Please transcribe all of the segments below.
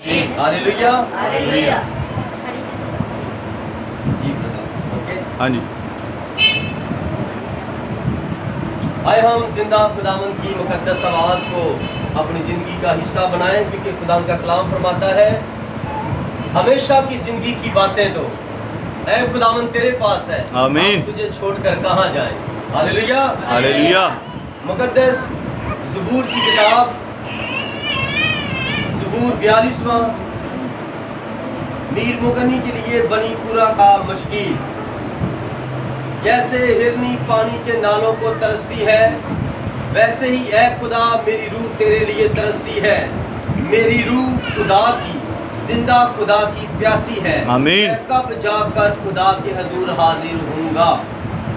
Hallelujah. जी okay. हाँ जी। आए हम जिंदा खुदावंद की मुकद्दस आवाज़ को अपनी ज़िंदगी का हिस्सा बनाएं, क्योंकि खुदा का कलाम फरमाता है हमेशा की ज़िंदगी की बातें तो ऐ खुदावंद तेरे पास है, आमीन। हम तुझे छोड़कर कहाँ जाएं। हालेलुया। हालेलुया। मुकद्दस ज़बूर की किताब ज़बूर 42वां मीर मुगनी के लिए बनी पूरा का मशकील। जैसे हिरनी पानी के नालों को तरसती है, वैसे ही ऐ खुदा मेरी रूह तेरे लिए तरसती है। मेरी रूह खुदा की, जिंदा खुदा की प्यासी है। आमीन। मैं कब जाकर खुदा के हजूर हाजिर होऊंगा।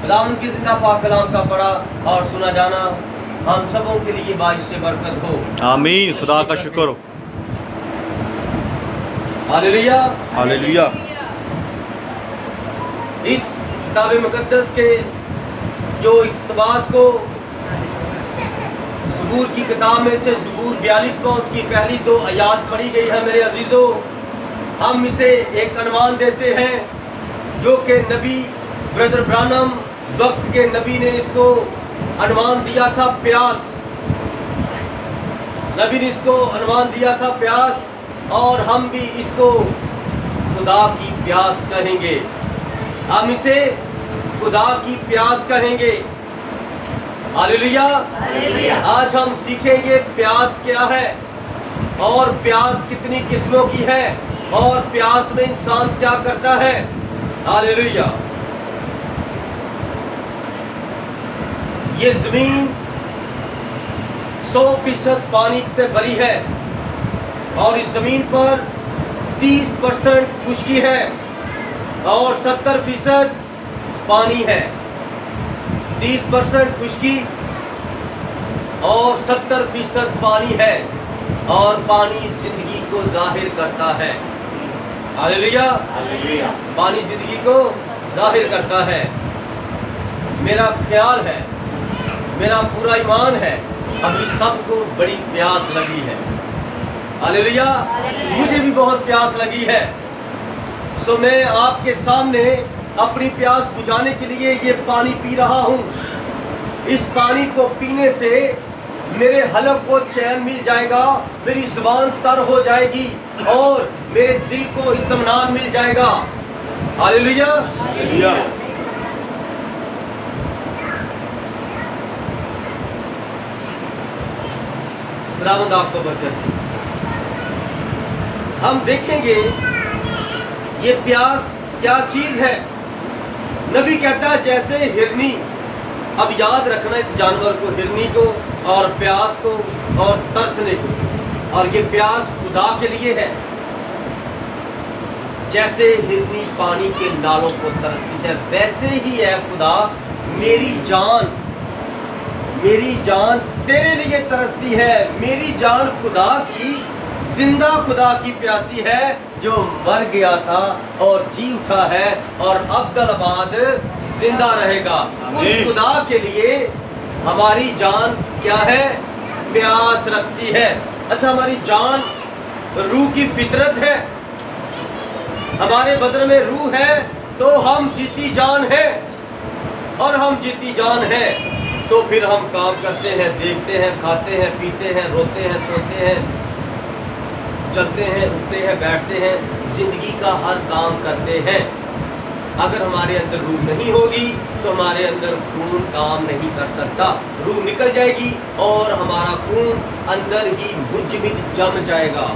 खुदावंद के जिंदा पाक कलाम का पढ़ा और सुना जाना हम सबों के लिए बाइस से बरकत हो। आमीन। खुदा का शुक्र हो। हालेलुया। हालेलुया। इस किताब मुकद्दस के जो इक़्तिबास को ज़बूर की किताब में से ज़बूर 42वां उसकी पहली 2 आयात पढ़ी गई है। मेरे अजीज़ों, हम इसे एक अनवान देते हैं जो कि नबी ब्रदर ब्रानम वक्त के नबी ने इसको अनवान दिया था प्यास। नबी ने इसको अनवान दिया था प्यास, और हम भी इसको खुदा की प्यास कहेंगे। हम इसे खुदा की प्यास कहेंगे। हालेलुया। आज हम सीखेंगे प्यास क्या है और प्यास कितनी किस्मों की है और प्यास में इंसान क्या करता है। हालेलुया। ये जमीन 100% पानी से भरी है और इस जमीन पर 30% खुश्की है और 70% पानी है। 30% खुश्की और 70% पानी है, और पानी जिंदगी को जाहिर करता है। हालेलुया। पानी जिंदगी को जाहिर करता है। मेरा ख्याल है, मेरा पूरा ईमान है, अभी सबको बड़ी प्यास लगी है। हालेलुया। मुझे भी बहुत प्यास लगी है। सो मैं आपके सामने अपनी प्यास बुझाने के लिए ये पानी पी रहा हूँ। इस पानी को पीने से मेरे हलक को चैन मिल जाएगा, मेरी जुबान तर हो जाएगी और मेरे दिल को इत्मीनान मिल जाएगा। हालेलुया। खुदावंद आपको बरकत दे। हम देखेंगे ये प्यास क्या चीज है। नबी कहता है जैसे हिरनी, अब याद रखना इस जानवर को, हिरनी को और प्यास को और तरसने को, और ये प्यास खुदा के लिए है। जैसे हिरनी पानी के नालों को तरसती है, वैसे ही है खुदा मेरी जान तेरे लिए तरसती है। मेरी जान खुदा की, जिंदा खुदा की प्यासी है, जो मर गया था और जी उठा है और अब्दुलबाद जिंदा रहेगा। उस खुदा के लिए हमारी जान क्या है? प्यास रखती है। अच्छा, हमारी जान रूह की फितरत है। हमारे बदन में रूह है तो हम जीती जान है, और हम जीती जान है तो फिर हम काम करते हैं, देखते हैं, खाते हैं, पीते हैं, रोते हैं, सोते हैं, चलते हैं, उठते हैं, बैठते हैं, जिंदगी का हर काम करते हैं। अगर हमारे अंदर रूह नहीं होगी तो हमारे अंदर खून काम नहीं कर सकता। रूह निकल जाएगी और हमारा खून अंदर ही मुजमिद जम जाएगा,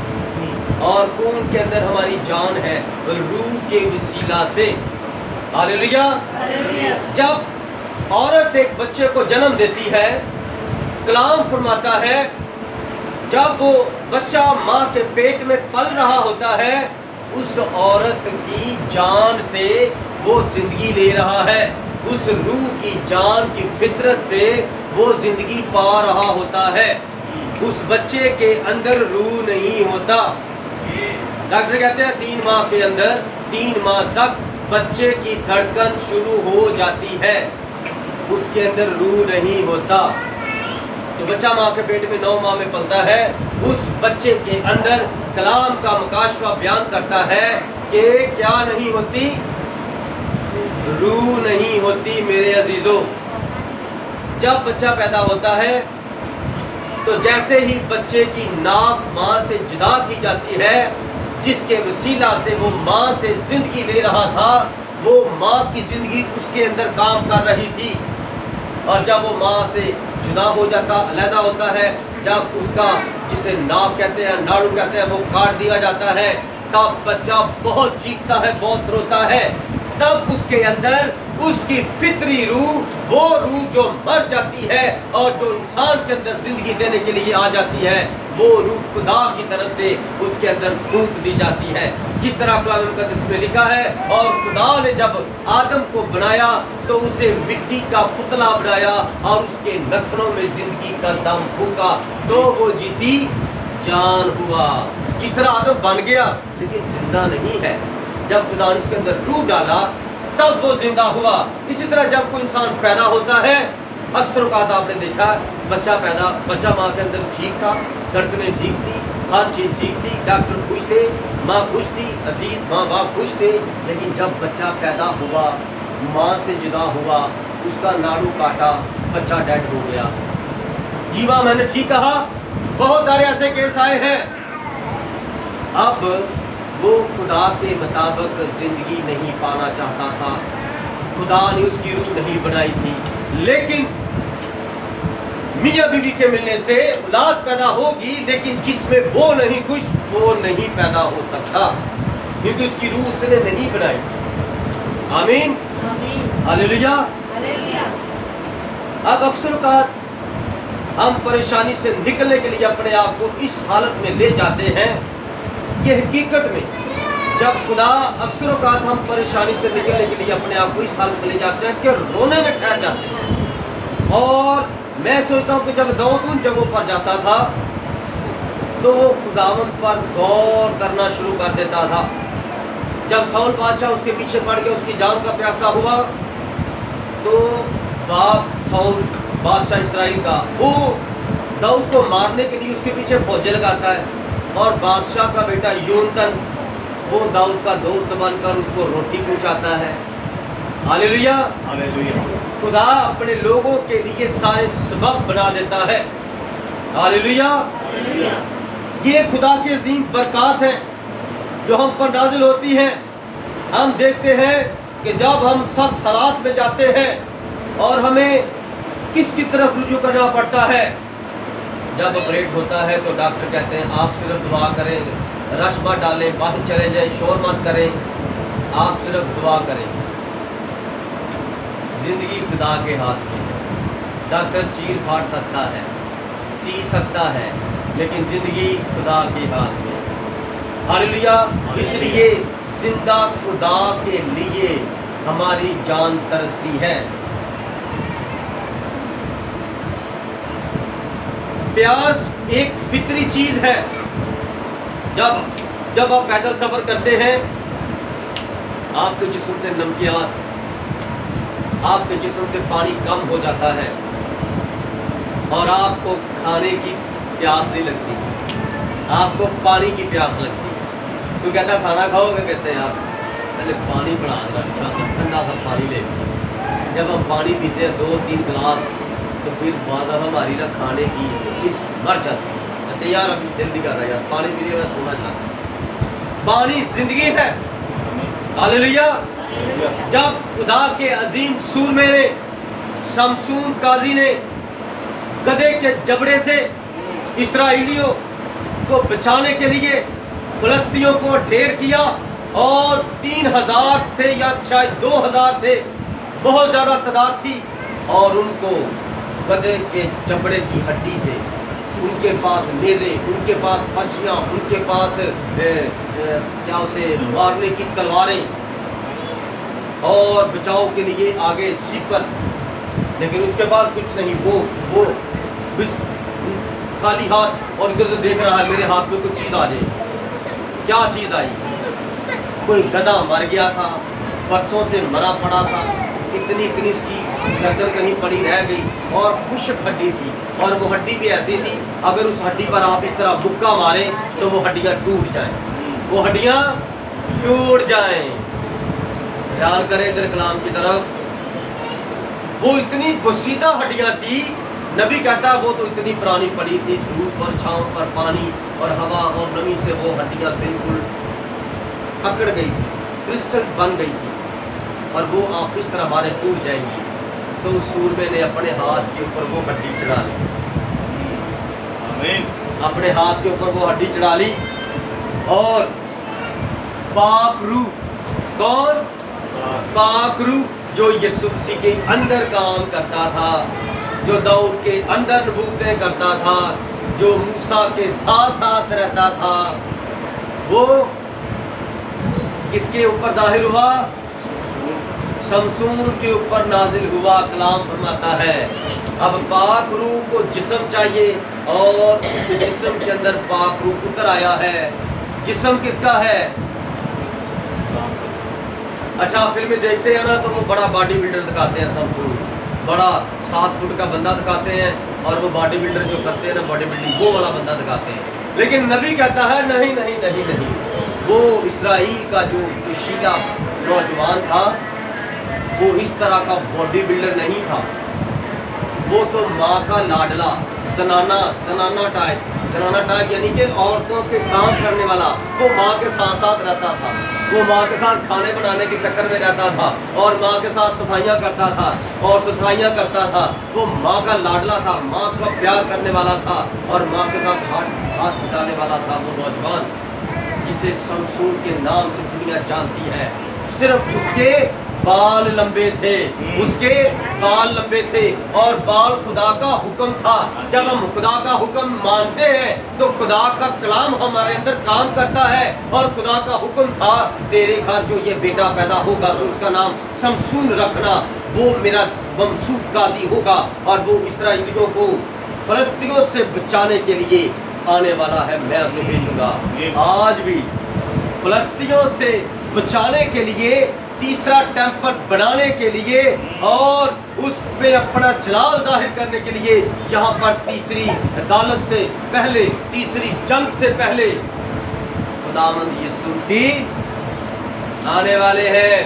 और खून के अंदर हमारी जान है रूह के वसीला से। हालेलुया। जब औरत एक बच्चे को जन्म देती है, कलाम फरमाता है जब वो बच्चा माँ के पेट में पल रहा होता है, उस औरत की जान से वो जिंदगी ले रहा है। उस रूह की जान की फितरत से वो जिंदगी पा रहा होता है। उस बच्चे के अंदर रूह नहीं होता। डॉक्टर कहते हैं 3 माह के अंदर, 3 माह तक बच्चे की धड़कन शुरू हो जाती है, उसके अंदर रूह नहीं होता। جو بچہ ماں کے پیٹ میں 9 ماہ میں پلتا ہے، اس بچے کے اندر کلام کا مکاشفہ بیان کرتا ہے کہ کیا نہیں ہوتی؟ روح نہیں ہوتی میرے عزیزو۔ جب بچہ پیدا ہوتا ہے تو جیسے ہی بچے کی ناک ماں سے جدا کی جاتی ہے، جس کے وسیلہ سے وہ ماں سے زندگی لے رہا تھا، وہ ماں کی زندگی اس کے اندر کام کر رہی تھی، اور جب وہ ماں سے جدا ہو جاتا، علیحدہ ہوتا ہے، جب اس کا جسے ناف کہتے ہیں، ناڑو کہتے ہیں، وہ کاٹ دیا جاتا ہے، تب بچہ بہت چیختا ہے، بہت روتا ہے۔ تب اس کے اندر اس کی فطری روح، وہ روح جو مر جاتی ہے اور جو انسان کے اندر زندگی دینے کے لیے آ جاتی ہے، وہ روح خدا کی طرف سے اس کے اندر پھونک دی جاتی ہے۔ جس طرح کلام مقدس میں لکھا ہے، اور خدا نے جب آدم کو بنایا تو اسے مٹی کا پتلا بنایا اور اس کے نتنوں میں زندگی کا دم پھونکا تو وہ جیتی جان ہوا۔ جس طرح آدم بن گیا لیکن زندہ نہیں ہے، جب خدا نے اس کے اندر روح ڈالا تب وہ زندہ ہوا۔ اسی طرح جب کوئی انسان پیدا ہوتا ہے، اکثر اوقات آپ نے دیکھا بچہ ماں کے اندر ٹھیک تھا، دھڑکنیں ٹھیک تھی، ہر چیز ٹھیک تھی، ڈاکٹر خوش تھے، ماں خوش تھی، عزیز ماں باپ خوش تھے، لیکن جب بچہ پیدا ہوا، ماں سے جدا ہوا، اس کا ناڑو کاٹا، بچہ ڈیڈ ہو گیا۔ جی ماں، میں نے ٹھیک کہا، بہت سارے ایسے کیس آئے ہیں۔ اب وہ خدا کے مطابق زندگی نہیں پانا چاہتا تھا، خدا نے اس کی روح نہیں بنائی تھی، لیکن میاں بیوی کے ملنے سے اولاد پیدا ہوگی، لیکن جس میں وہ نہیں خوش، وہ نہیں پیدا ہو سکتا، کیونکہ اس کی روح اس نے نہیں بنائی۔ آمین، ہاللیلویا۔ اب اکثر اوقات ہم پریشانی سے نکلنے کے لیے اپنے آپ کو اس حالت میں لے جاتے ہیں، یہ حقیقت میں جب خدا اکثر اوقات ہم پریشانی سے نکلنے کے لیے اپنے آپ کو اس حالت میں لے جاتے ہیں کہ رونے میں ٹھہر جاتے ہیں۔ اور میں سوچتا ہوں کہ جب داؤد ان جگہوں پر جاتا تھا تو وہ خداوند پر غور کرنا شروع کر دیتا تھا۔ جب ساؤل بادشاہ اس کے پیچھے پڑ کے اس کی جان کا پیاسا ہوا تو باپ ساؤل بادشاہ اسرائیل کا، وہ داؤد کو مارنے کے لیے اس کے پیچھے فوجیں لگاتا ہے، اور بادشاہ کا بیٹا یونتن وہ داؤد کا دوست بن کر اس کو روٹی پہنچاتا ہے۔ ہاللیلویا۔ خدا اپنے لوگوں کے لیے سارے سبب بنا دیتا ہے۔ ہاللیلویا۔ یہ خدا کی عظیم برکات ہے جو ہم پر نازل ہوتی ہیں۔ ہم دیکھتے ہیں کہ جب ہم سخت حالات میں جاتے ہیں اور ہمیں کس کی طرف رجوع کرنا پڑتا ہے، جب آپریٹ ہوتا ہے تو ڈاکٹر کہتے ہیں آپ صرف دعا کریں، رش مت ڈالیں، باہر چلے جائیں، شور مت کریں، آپ صرف دعا کریں۔ زندگی خدا کے ہاتھ میں ہے۔ ڈاکٹر چیر پھاڑ سکتا ہے، سی سکتا ہے، لیکن زندگی خدا کے ہاتھ میں ہے۔ ہاللیلویا۔ اس لیے زندہ خدا کے لیے ہماری جان ترستی ہے۔ پیاس ایک فطری چیز ہے۔ جب آپ پیدل سفر کرتے ہیں، آپ کے جسم سے نمکیات، آپ کے جسم سے پانی کم ہو جاتا ہے اور آپ کو کھانے کی پیاس نہیں لگتی، آپ کو پانی کی پیاس لگتی ہے۔ تو کہتا کھانا کھاؤ گے؟ کہتے ہیں آپ پہلے پانی بنا دو، اچھا سا ٹھنڈا سا پانی لے۔ جب ہم پانی پیتے ہیں 2-3 گلاس تو پھر بعد اب ہماری نہ کھانے کی اس مر جاتی ہے، کہتے یار ابھی دل نہیں کر رہا یار پانی پینے میں سونا چاہتا ہوں۔ پانی زندگی ہے۔ ہاللیلویا۔ جب خدا کے عظیم سورمے نے، شمشون قاضی نے گدھے کے جبڑے سے اسرائیلیوں کو بچانے کے لیے فلسطینیوں کو ڈھیر کیا، اور 3000 تھے یا شاید 2000 تھے، بہت زیادہ تعداد تھی، اور ان کو گدھے کے چمڑے کی ہڈی سے، ان کے پاس نیزے، ان کے پاس پنچیاں، ان کے پاس کیا اسے مارنے کی تلواریں، اور بچاؤ کے لیے آگے سپر، لیکن اس کے بعد کچھ نہیں، وہ بس خالی ہاتھ، اور ادھر سے دیکھ رہا ہے میرے ہاتھ میں کچھ چیز آ جائے۔ کیا چیز آئی؟ کوئی گدھا مر گیا تھا، برسوں سے مرا پڑا تھا، اتنی اس کی गर्दन कहीं पड़ी रह गई और खुश्क हड्डी थी, और वो हड्डी भी ऐसी थी अगर उस हड्डी पर आप इस तरह मुक्का मारें तो वो हड्डियाँ टूट जाएं, वो हड्डियाँ टूट जाएं। ध्यान करें इधर कलाम की तरफ। वो इतनी बसीदा हड्डियाँ थी, नबी कहता वो तो इतनी पुरानी पड़ी थी, धूप और छाँव पर पानी और हवा और नमी से वो हड्डियाँ बिल्कुल अकड़ गई थी, क्रिस्टल बन गई थी, और वो आप इस तरह हमारे टूट जाएंगी। तो उस सूरमे ने अपने हाथ के ऊपर वो हड्डी चढ़ा ली, अपने हाथ के ऊपर वो हड्डी चढ़ा ली, और पाक रूह, कौन? पाक रूह जो यीशु मसीह के अंदर काम करता था, जो दाऊद के अंदर नबूवतें करता था, जो मूसा के साथ साथ रहता था, वो किसके ऊपर जाहिर हुआ? शमसून के ऊपर नाजिल हुआ। कलाम फरमाता है अब पाक रूह को जिस्म चाहिए, और उस जिस्म के अंदर पाक रूह उतर आया है। जिस्म किसका है? अच्छा, फिल्में देखते हैं ना तो वो बड़ा बॉडी बिल्डर दिखाते हैं, शमसून बड़ा 7 फुट का बंदा दिखाते हैं, और वो बॉडी बिल्डर जो करते हैं ना बॉडी बिल्डिंग, वो वाला बंदा दिखाते हैं। लेकिन नबी कहता है नहीं नहीं नहीं नहीं, वो इसराइल का जो जोशीला नौजवान था वो इस तरह का बॉडी बिल्डर नहीं था, वो तो माँ का लाडला, जनाना टाइप यानी कि औरतों के काम करने वाला, वो माँ के साथ साथ रहता था, वो माँ के साथ खाने बनाने के चक्कर में रहता था, और माँ के साथ सफाइयाँ करता था और सुथराइयाँ करता था। वो माँ का लाडला था, माँ का प्यार करने वाला था, और माँ के साथ हाथ बिताने वाला था। वो नौजवान जिसे शमसून के नाम से दुनिया जानती है, सिर्फ उसके बाल लंबे थे, उसके बाल लंबे थे, और बाल खुदा का हुक्म था। जब हम खुदा का हुक्म मानते हैं तो खुदा का कलाम हमारे अंदर काम करता है, और खुदा का हुक्म था तेरे घर जो ये बेटा पैदा होगा तो उसका नाम शमसून रखना, वो मेरा ममसूद गाजी होगा, और वो इसराइलियों को फलस्तीनियों से बचाने के लिए आने वाला है, मैं उसे भेजूंगा। आज भी फलस्तीनियों से बचाने के लिए, तीसरा टेम्पल बनाने के लिए, और उस पे अपना जलाल जाहिर करने के लिए, यहाँ पर तीसरी अदालत से पहले, तीसरी जंग से पहले खुदावंद यीशु मसीह आने वाले हैं,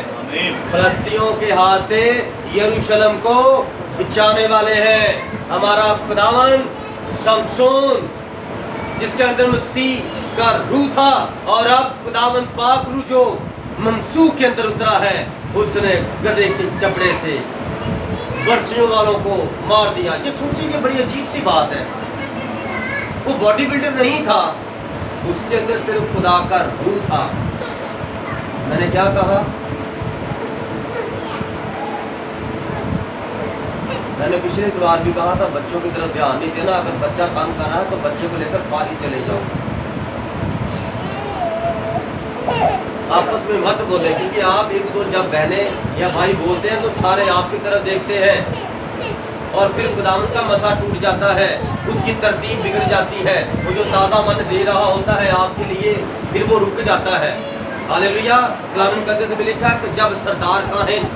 फलस्तीनियों के हाथ से यरूशलेम को बचाने वाले हैं। हमारा खुदावंद शमसून जिसके अंदर मसीह का रूह था, और अब खुदावंद पाक रूह जो मंसूख के अंदर उतरा है, उसने गधे के चपड़े से वर्षियों वालों को मार दिया। ये सोचिए कि बड़ी अजीब सी बात है, वो बॉडी बिल्डर नहीं था, उसके अंदर सिर्फ खुदा का रूह था। मैंने क्या कहा? मैंने पिछले बार भी कहा था बच्चों की तरफ ध्यान नहीं देना, अगर बच्चा काम कर रहा है तो बच्चे को लेकर बाहर ही चले जाओ, आपस में मत बोले, क्योंकि आप एक दो जब बहनें या भाई बोलते हैं तो सारे आपकी तरफ देखते हैं, और फिर खुदावंद का मसा टूट जाता है, उसकी तरतीब बिगड़ जाती है, वो जो ताज़ा मन दे रहा होता है आपके लिए, फिर वो रुक जाता है। हालेलुया। कलाम करते थे लिखा कि जब सरदार काहिन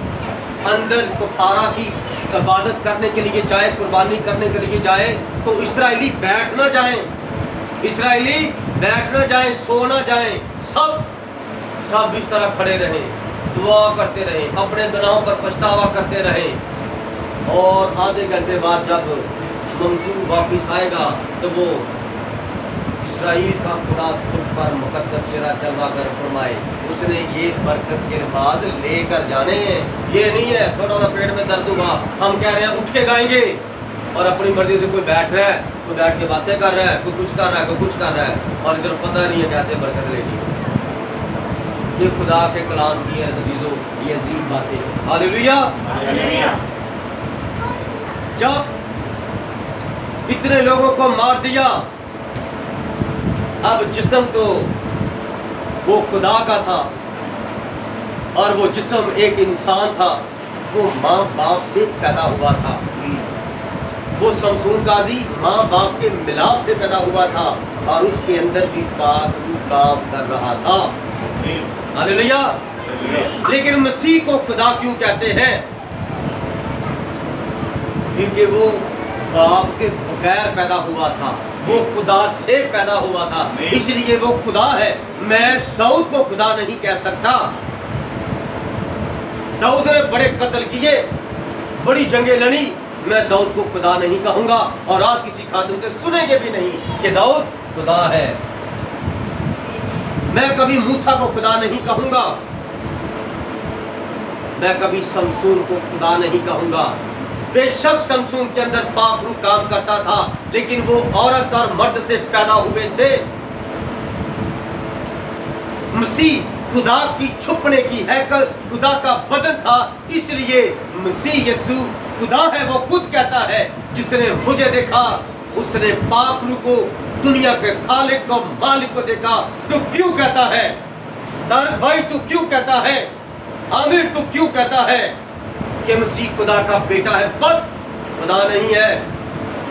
अंदर कुफारा की इबादत करने के लिए जाए, कुर्बानी करने के लिए जाए, तो इसराइली बैठ ना जाएं, इसराइली बैठ ना जाएं, सो ना जाएं, सब इस तरह खड़े रहें, दुआ करते रहें, अपने गुनाहों पर पछतावा करते रहें, और आधे घंटे बाद जब मंसूर वापिस आएगा तो वो इसराइल का खुदा तुम पर मुकद्दस चेहरा चलवा कर फरमाए, उसने ये बरकत के बाद लेकर जाने हैं। ये नहीं है थोड़ा सा पेट में दर्द हुआ हम कह रहे हैं उठ के गाएंगे, और अपनी मर्जी से कोई बैठ रहा है, कोई बैठ के बातें कर रहा है, कोई कुछ कर रहा है, कोई कुछ कर रहा है, और इधर पता नहीं है कैसे बरकत लेनी। ये खुदा के कलाम की है अजीजों, ये अजीब बातें। हालेलुया। जब इतने लोगों को मार दिया, अब जिस्म तो वो खुदा का था, और वो जिस्म एक इंसान था, वो माँ बाप से पैदा हुआ था, वो शमसून काजी माँ बाप के मिलाप से पैदा हुआ था, और उसके अंदर भी पाक रूह काम कर रहा था। हालेलुया। लेकिन मसीह को खुदा क्यों कहते हैं? क्योंकि वो बाप के बगैर पैदा हुआ था, वो खुदा से पैदा हुआ था, इसलिए वो खुदा है। मैं दाऊद को खुदा नहीं कह सकता। दाऊद ने बड़े कत्ल किए, बड़ी जंगें लड़ी, मैं दाऊद को खुदा नहीं कहूंगा और आप किसी खादिम से सुनेंगे भी नहीं कि दाऊद खुदा है। मैं कभी मूसा को खुदा नहीं कहूंगा, मैं कभी शमसून को खुदा नहीं कहूंगा। बेशक शमसून के अंदर पाप रूह काम करता था, लेकिन वो औरत और मर्द से पैदा हुए थे। मसीह खुदा की छुपने की हैकल, खुदा का बदन था, इसलिए मसीह यीशु खुदा है। वो खुद कहता है, जिसने मुझे देखा उसने पाप रूह को, दुनिया के खालिक को, मालिक को देखा। तू क्यों कहता है तारक भाई, तू क्यों कहता है आमिर, तू क्यों कहता है कि मसीह खुदा का बेटा है? बस खुदा नहीं है।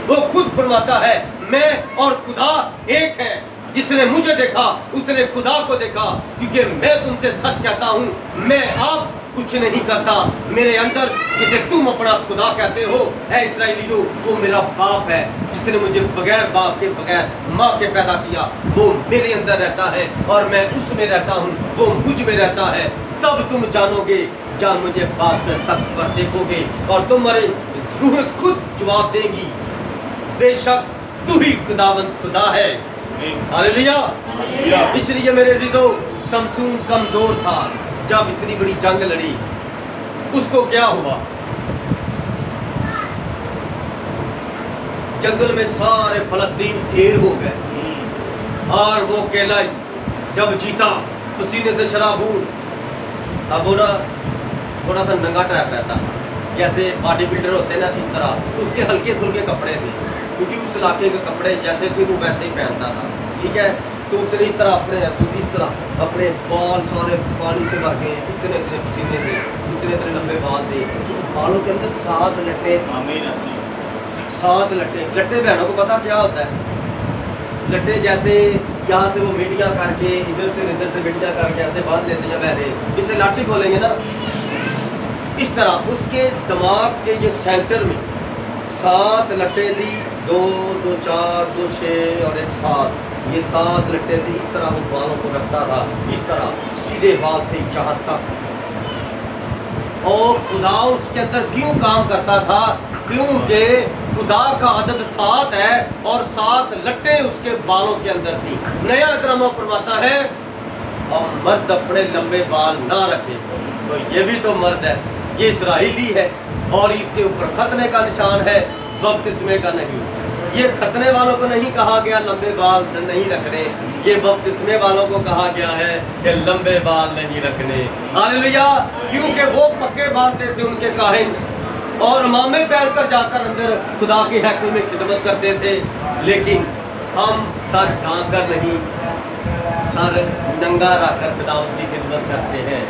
वो खुद फरमाता है, मैं और खुदा एक है। जिसने मुझे देखा उसने खुदा को देखा, क्योंकि मैं तुमसे सच कहता हूँ, मैं आप कुछ नहीं करता, मेरे अंदर जिसे तुम अपना खुदा कहते हो ऐ इस्राएलियों, वो मेरा बाप है। जिसने मुझे बगैर बाप के, बगैर माँ के पैदा किया, वो मेरे अंदर रहता है और मैं उसमें रहता हूँ, वो मुझ में रहता है। तब तुम जानोगे जब मुझे बाप तक पर देखोगे और तुम्हारे रूह खुद जवाब देंगी, बेशक तू ही खुदावंद खुदा है। हालेलुया। इसलिए मेरे अज़ीज़ों, शमसून कमजोर था। जब इतनी बड़ी जंग लड़ी, उसको क्या हुआ? जंगल में सारे फलस्तीन ढेर हो गए और वो अकेला जब जीता, पसीने से शराबूर। अब वो ना थोड़ा सा नंगा टाइप रहता था, जैसे बॉडी बिल्डर होते हैं ना, इस तरह उसके हल्के फुल्के कपड़े थे, क्योंकि उस इलाके के कपड़े जैसे थे वो वैसे ही पहनता था। ठीक है, तो उसने इस तरह अपने इस तरह अपने बाल सारे पानी से भर गए, इतने इतने पसीने से, इतने इतने लंबे बाल थे, बालों के अंदर 7 लट्टे। 7 लट्टे। लट्टे बहनों को पता क्या होता है? लट्टे जैसे यहाँ से वो मिट्टियाँ करके इधर से मिट्टियाँ करके ऐसे बांध लेते हैं बहने, इसे लाठी खोलेंगे ना, इस तरह उसके दिमाग के ये सेंटर में 7 लट्टे थी, 2 2 4 2 6 और 1 7, ये 7 लट्टे थे। इस तरह वो बालों को रखता था, इस तरह सीधे बाल थे यहाँ तक। और खुदा उसके अंदर क्यों काम करता था? क्योंकि खुदा का अदद 7 है और 7 लट्टे उसके बालों के अंदर थी। नया इकराम फरमाता है, और मर्द अपने लंबे बाल ना रखे। तो ये भी तो मर्द है, ये इस्राएली है और इसके ऊपर खतने का निशान है, बपतिस्मे का नहीं। ये खतने वालों को नहीं कहा गया लंबे बाल नहीं रखने, ये बपतिस्मे वालों को कहा गया है कि लंबे बाल नहीं रखने। हालेलुया। क्योंकि वो पक्के बांधते थे उनके काहिन, और इमामे पहनकर जाकर अंदर खुदा के हैकल में खिदमत करते थे। लेकिन हम सर ढांक कर नहीं, सर नंगा रखकर खुदा की खिदमत करते हैं।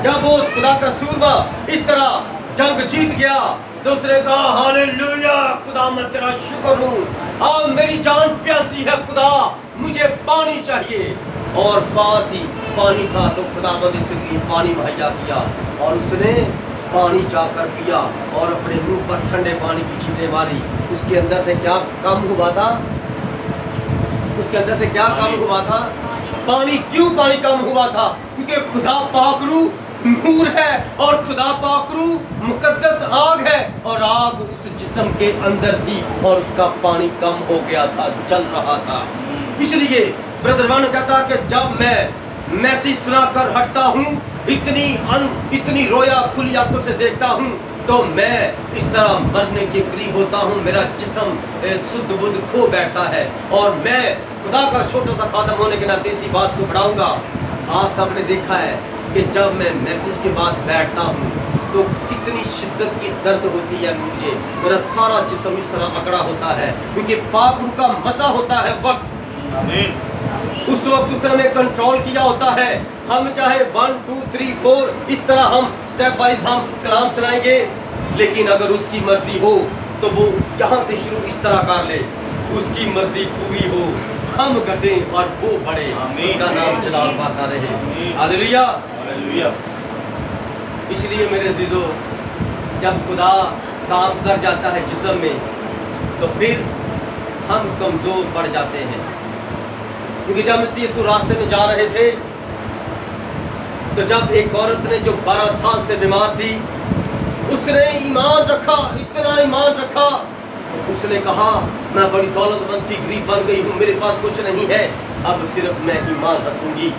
जब वो खुदा का सूरमा इस तरह जंग जीत गया तो उसने कहा, हालेलुया, खुदा मैं तेरा शुक्र हूँ, अब मेरी जान प्यासी है खुदा, मुझे पानी चाहिए। और पास ही पानी था तो खुदावंद इसके लिए पानी मुहैया किया और उसने पानी जाकर पिया और अपने मुंह पर ठंडे पानी की छींटे मारी। उसके अंदर से क्या काम हुआ था? उसके अंदर से क्या काम हुआ था? पानी। क्यों पानी कम हुआ था? क्योंकि खुदा पाकरू नूर है और खुदा पाकरू मुकद्दस आग है, और आग उस जिस्म के अंदर थी और उसका पानी कम हो गया था, जल रहा था। इसलिए ब्रदर वन कहता कि जब मैं मैसेज सुना कर हटता हूँ, इतनी रोया खुली आंखों से देखता हूँ, तो मैं इस तरह मरने के करीब होता हूँ। मेरा जिस्म शुद्ध बुद्ध खो बैठता है और मैं खुदा का छोटा सा खादम होने के नाते इसी बात को बढ़ाऊंगा। आप सबने देखा है कि जब मैं मैसेज के बाद बैठता हूँ तो कितनी शिद्दत की दर्द होती है मुझे, मेरा सारा जिस्म इस तरह अकड़ा होता है, क्योंकि पाक रूह का मसा होता है वक्त। आमीन। उस वक्त उसने हमें कंट्रोल किया होता है। हम चाहे 1 2 3 4 इस तरह हम स्टेप वाइज हम कलाम चलाएंगे, लेकिन अगर उसकी मर्जी हो तो वो यहाँ से शुरू इस तरह कर ले, उसकी मर्जी पूरी हो, हम घटें और वो बढ़े, उसका नाम जलाल पाता रहे। हालेलुया। इसलिए मेरे अज़ीज़ों, जब खुदा काम कर जाता है जिस्म में, तो फिर हम कमज़ोर पड़ जाते हैं। क्योंकि जब मसीह यीशु रास्ते में जा रहे थे, तो जब एक औरत ने जो 12 साल से बीमार थी, उसने ईमान रखा, इतना ईमान रखा, उसने कहा मैं बड़ी दौलतमंद सी गरीब बन गई हूँ, मेरे पास कुछ नहीं है, अब सिर्फ मैं ईमान रखूंगी।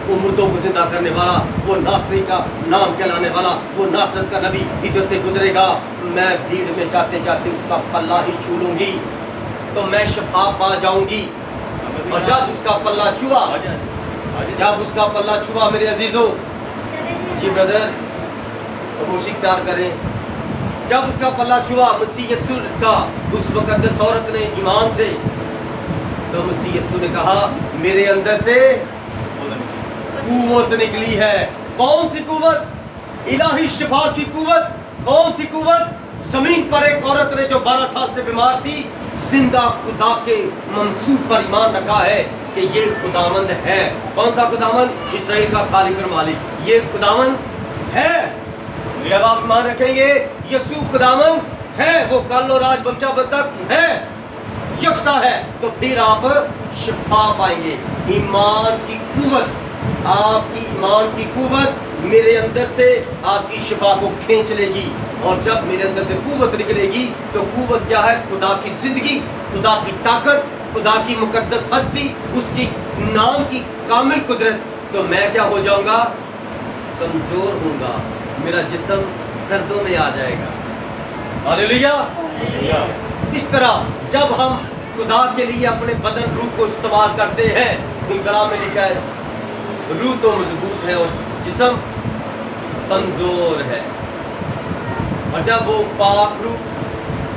वो मुर्दों को जिंदा करने वाला, वो नासरी का नाम कहलाने वाला, वो नासरत का नबी इधर से गुजरेगा, मैं भीड़ में जाते जाते उसका पल्ला ही छू लूंगी तो मैं शफा पा जाऊंगी। और जब उसका पल्ला छुआ, जब उसका पल्ला छुआ मेरे अजीजों, जी ब्रदर खामोशी इख्तियार करें, जब उसका पल्ला छुआ मसीह यीशु का उस मुकद्दस औरत ने ईमान से, तो मसीह यीशु ने कहा मेरे अंदर से कुव्वत निकली है। कौन सी कुव्वत? इलाही शिफा की कुव्वत। कौन सी कुव्वत? जमीन पर एक औरत ने जो 12 साल से बीमार थी, जिंदा खुदा के मंसूब पर ईमान रखा है कि ये खुदावंद है। कौन सा खुदावंद? इस्राएल का खालिक और मालिक, ये खुदावंद है। जब आप ईमान रखेंगे यीशु खुदावंद है, वो कल और आज बच्चा बतक है, यकसा है, तो फिर आप शिफा पाएंगे। ईमान की कुव्वत, आपकी ईमान की कुव्वत मेरे अंदर से आपकी शिफा को खींच लेगी। और जब मेरे अंदर से कुव्वत निकलेगी, तो कुव्वत क्या है? खुदा की जिंदगी, खुदा की ताकत, खुदा की मुकद्दस हस्ती, उसकी नाम की कामिल कुदरत। तो मैं क्या हो जाऊंगा? कमजोर होऊंगा, मेरा जिस्म दर्दों में आ जाएगा। हालेलुया। इस तरह जब हम खुदा के लिए अपने बदन रूह को इस्तेमाल करते हैं, तो कलाम में लिखा है रूह तो मजबूत है और जिस्म कमजोर है। और जब वो पाक रूह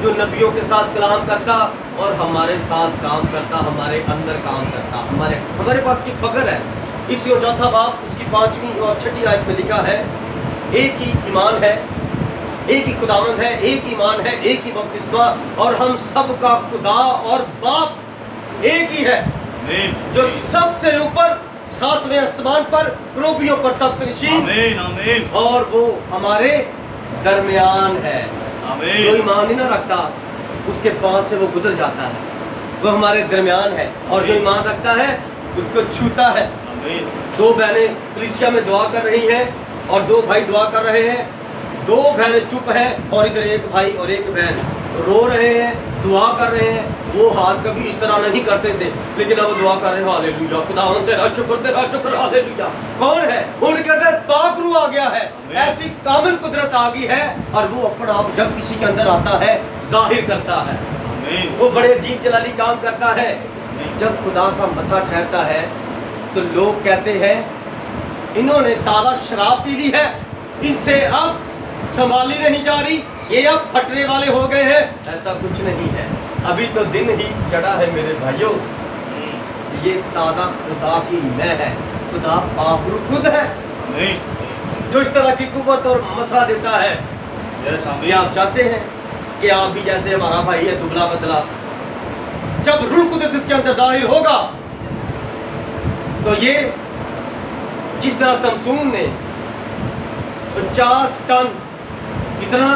जो नबियों के साथ कलाम करता और हमारे साथ काम करता, हमारे अंदर काम करता, हमारे पास की फकर है। इसी और चौथा बाब उसकी 5वीं और 6ठी आयत में लिखा है एक ही ईमान है, एक ही खुदावंद है, एक ईमान है, एक ही बपतिस्मा, और हम सब का खुदा और बाप एक ही है, जो सबसे ऊपर 7वें आसमान पर क्रूबियों पर तख्त नशीन, और वो हमारे दरमियान है। जो ईमान नहीं ना रखता, उसके पास से वो गुजर जाता है, वो हमारे दरमियान है। और जो ईमान रखता है उसको छूता है। 2 बहनें कलीसिया में दुआ कर रही हैं और 2 भाई दुआ कर रहे हैं। 2 बहनें चुप हैं और इधर एक भाई और एक बहन रो रहे हैं, दुआ कर रहे हैं। वो हाथ कभी इस तरह नहीं करते थे, लेकिन अब दुआ कर रहे हैं हालेलुया, खुदावंद तेरा शुक्र हालेलुया। कौन है? उनके अंदर पाक रूह आ गया है, ऐसी कामिल कुदरत आ गई है, और वो अपना आप जब किसी के अंदर आता है जाहिर करता है। वो बड़े अजीब जलाली काम करता है। जब खुदा का मसा ठहरता है तो लोग कहते हैं इन्होंने ताला शराब पी ली है, इनसे अब संभाली नहीं जा रही, ये अब फटने वाले हो गए हैं। ऐसा कुछ नहीं है, अभी तो दिन ही चढ़ा है मेरे भाइयों। ये ताला खुदा की मैं है, खुदा पाक रूह खुद है जो इस तरह की कुव्वत और मसा देता है। ये आप चाहते हैं कि आप भी जैसे हमारा भाई है दुबला बदला, जब रूह कुदरत इसके अंदर जाहिर होगा, तो ये जिस तरह शमसून ने 50 टन, कितना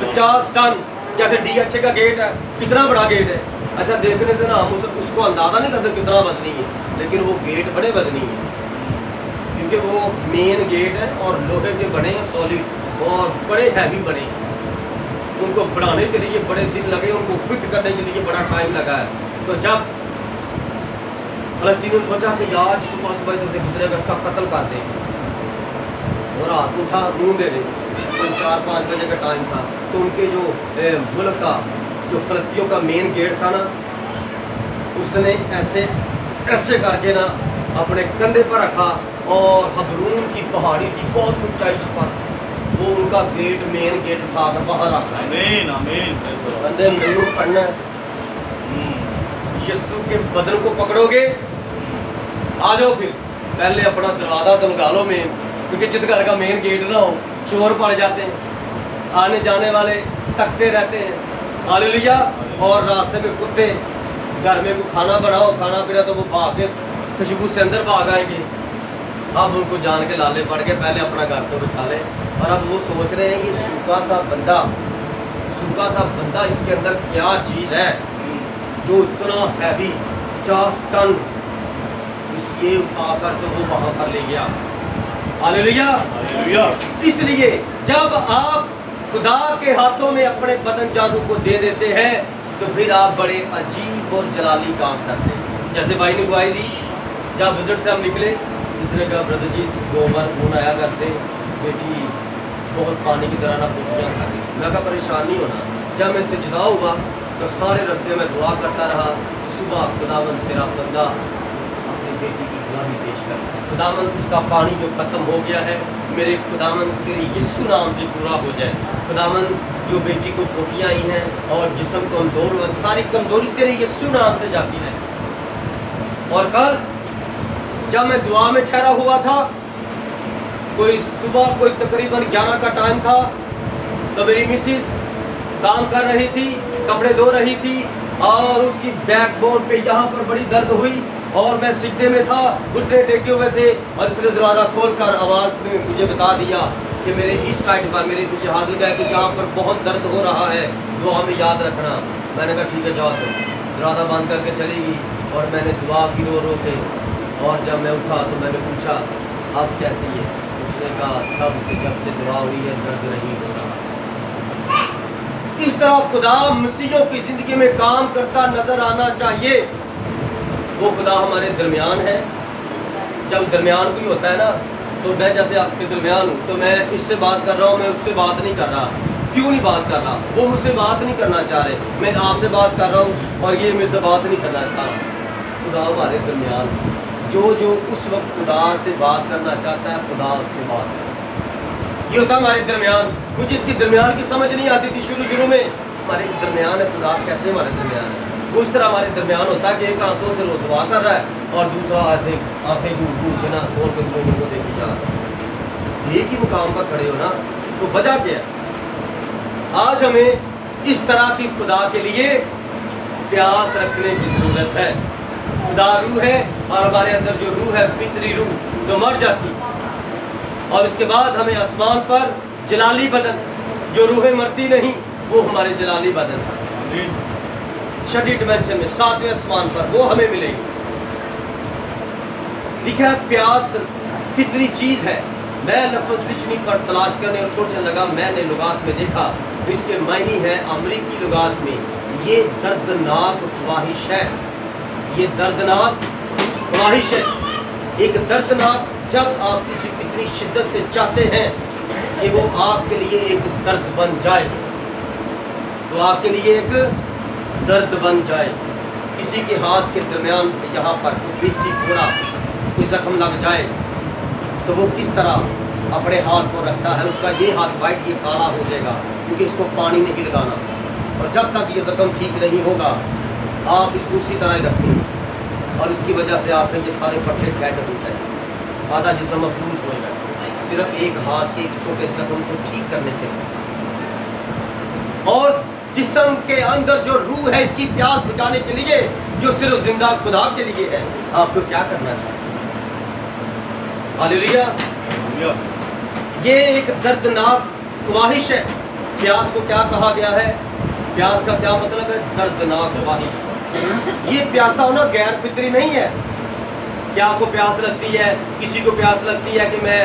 50 टन, जैसे DHA का गेट है, कितना बड़ा गेट है। अच्छा देखने से ना हम उसको अंदाजा नहीं करते कितना वजनी है, लेकिन वो गेट बड़े वजनी है, क्योंकि वो मेन गेट है और लोहे के बने हैं, सॉलिड और बड़े हैवी बने हैं। उनको बनाने के लिए बड़े दिन लगे, उनको फिट करने के लिए बड़ा टाइम लगा है। तो जब फलस्तीनियों ने सोचा कि आज सुबह सुबह से गुजरेगा, इसका कत्ल कर दें, और हाथ उठा मुँह दे रहे, तो 4-5 बजे का टाइम था। तो उनके जो मुल्क का जो फलस्तियों का मेन गेट था ना, उसने ऐसे ऐसे करके ना अपने कंधे पर रखा, और हबरून की पहाड़ी थी बहुत ऊंचाई पर, वो उनका गेट मेन गेट उठा कर बाहर रखा है। बंदे मैनू पढ़ना यीशु के बदन को पकड़ोगे, आ जाओ, फिर पहले अपना दरवाज़ा दमगालो में, क्योंकि जिस घर का मेन गेट ना हो चोर पड़ जाते हैं, आने जाने वाले तकते रहते हैं। हालेलुया। और रास्ते में कुत्ते, घर में कोई खाना बनाओ, खाना पीना, तो वो भाग के खुशबू से अंदर भाग आएंगे। अब उनको जान के लाले पड़ गए, पहले अपना घर तो बिठा ले। और अब वो सोच रहे हैं ये सूखा सा बंदा इसके अंदर क्या चीज़ है जो इतना हैवी 50 टन ये उठाकर तो वो वहाँ पर ले गया। हालेलुया। हालेलुया। इसलिए जब आप खुदा के हाथों में अपने बदन जानू को दे देते हैं तो फिर आप बड़े अजीब और जलाली काम करते हैं। जैसे भाई ने गवाही दी, जब विजिट से हम निकले, दूसरे का ब्रदर जी 2 बार फोन आया घर से, बेटी बहुत पानी की तरह ना पूछियाँ खा रही। मैं कहा परेशान नहीं होना। जब मैं इससे जुदा हुआ तो सारे रास्ते में दुआ करता रहा, सुबह खुदावंद तेरा बंदा अपनी बेटी की गुलामी पेश कर, खुदावंद उसका पानी जो खत्म हो गया है मेरे खुदावंद तेरे यीशु नाम से पूरा हो जाए। खुदावंद जो बेटी को पोटियाँ आई हैं और जिस्म कमज़ोर हुआ, सारी कमज़ोरी तेरे यीशु नाम से जाती है। और कल जब मैं दुआ में ठहरा हुआ था, कोई सुबह कोई तकरीबन 11 का टाइम था, तो मेरी मिसिस काम कर रही थी, कपड़े धो रही थी और उसकी बैकबोन पे यहाँ पर बड़ी दर्द हुई और मैं सिजदे में था, घुटने टेके हुए थे और उसने दरवाज़ा खोलकर आवाज़ में मुझे बता दिया कि मेरे इस साइड पर मेरे पीछे हाथ लगाया कि यहाँ पर बहुत दर्द हो रहा है, दुआ में याद रखना। मैंने कहा ठीक है जाओ। तो दरवाज़ा बंद करके चली गई और मैंने दुआ की रो के, और जब मैं उठा तो मैंने पूछा अब कैसी है? उसने कहा तब से जब से दुआ हुई है दर्द नहीं हो रहा। इस तरह खुदा मसीहों की ज़िंदगी में काम करता नज़र आना चाहिए। वो खुदा हमारे दरमियान है। जब दरमियान कोई होता है ना, तो मैं जैसे आपके दरमियान हूँ तो मैं इससे बात कर रहा हूँ, मैं उससे बात नहीं कर रहा। क्यों नहीं बात कर रहा? वो मुझसे बात नहीं करना चाह रहे, मैं आपसे बात कर रहा हूँ और ये मुझसे बात नहीं करना चाह रहा। खुदा हमारे दरमियान, जो उस वक्त खुदा से बात करना चाहता है खुदा उससे बात करे। ये होता हमारे दरमियान। मुझे इसकी दरमियान की समझ नहीं आती थी शुरू में। हमारे दरमियान है खुदा, कैसे हमारे दरमियान है? वो इस तरह हमारे दरमियान होता है कि एक आंसू से रोज दुआ कर रहा है और दूसरा ऐसे आंखें घूम के ना खोल के लोगों को देखी जा रहा है। एक ही मुकाम पर खड़े हो ना, तो वजह क्या है? आज हमें इस तरह की खुदा के लिए प्यास रखने की जरूरत है। खुदा रूह है और हमारे अंदर जो रूह है फितरी रूह तो मर जाती, और उसके बाद हमें आसमान पर जलाली बदन, जो रूहें मरती नहीं, वो हमारे जलाली बदन छठी डिमेंशन में 7वें आसमान पर वो हमें मिलेगी। लिखा है प्यास फितरी चीज़ है। मैं लफ्ज़ डिक्शनरी पर तलाश करने और सोचने लगा, मैंने लुगात में देखा इसके मायने है अमरीकी लुगात में ये दर्दनाक ख्वाहिश है। ये दर्दनाक ख्वाहिश है, एक दर्दनाक, जब आप किसी को इतनी शिद्दत से चाहते हैं कि वो आपके लिए एक दर्द बन जाए, तो आपके लिए एक दर्द बन जाए। किसी के हाथ के दरमियान यहाँ पर कोई पूरा कोई जख्म लग जाए तो वो किस तरह अपने हाथ को रखता है, उसका ये हाथ वाइट ये काला हो जाएगा क्योंकि इसको पानी नहीं लगाना, और जब तक ये जख्म ठीक नहीं होगा आप इसको उसी तरह ही रखें और इसकी वजह से आप में ये सारे पट्टे ठहर हो जाए, आधा जिस्म मफलूज हो जाए, सिर्फ एक हाथ के एक छोटे जख्म को ठीक करने के लिए। और जिस्म के अंदर जो रूह है इसकी प्यास बुझाने के लिए, जो सिर्फ जिंदा खुदा के लिए है, आपको क्या करना चाहिए? हालेलुया। ये एक दर्दनाक ख्वाहिश है। प्यास को क्या कहा गया है? प्यास का क्या मतलब है? दर्दनाक ख्वाहिश। ये प्यासा होना गैर फितरी नहीं है। क्या आपको प्यास लगती है? किसी को प्यास लगती है कि मैं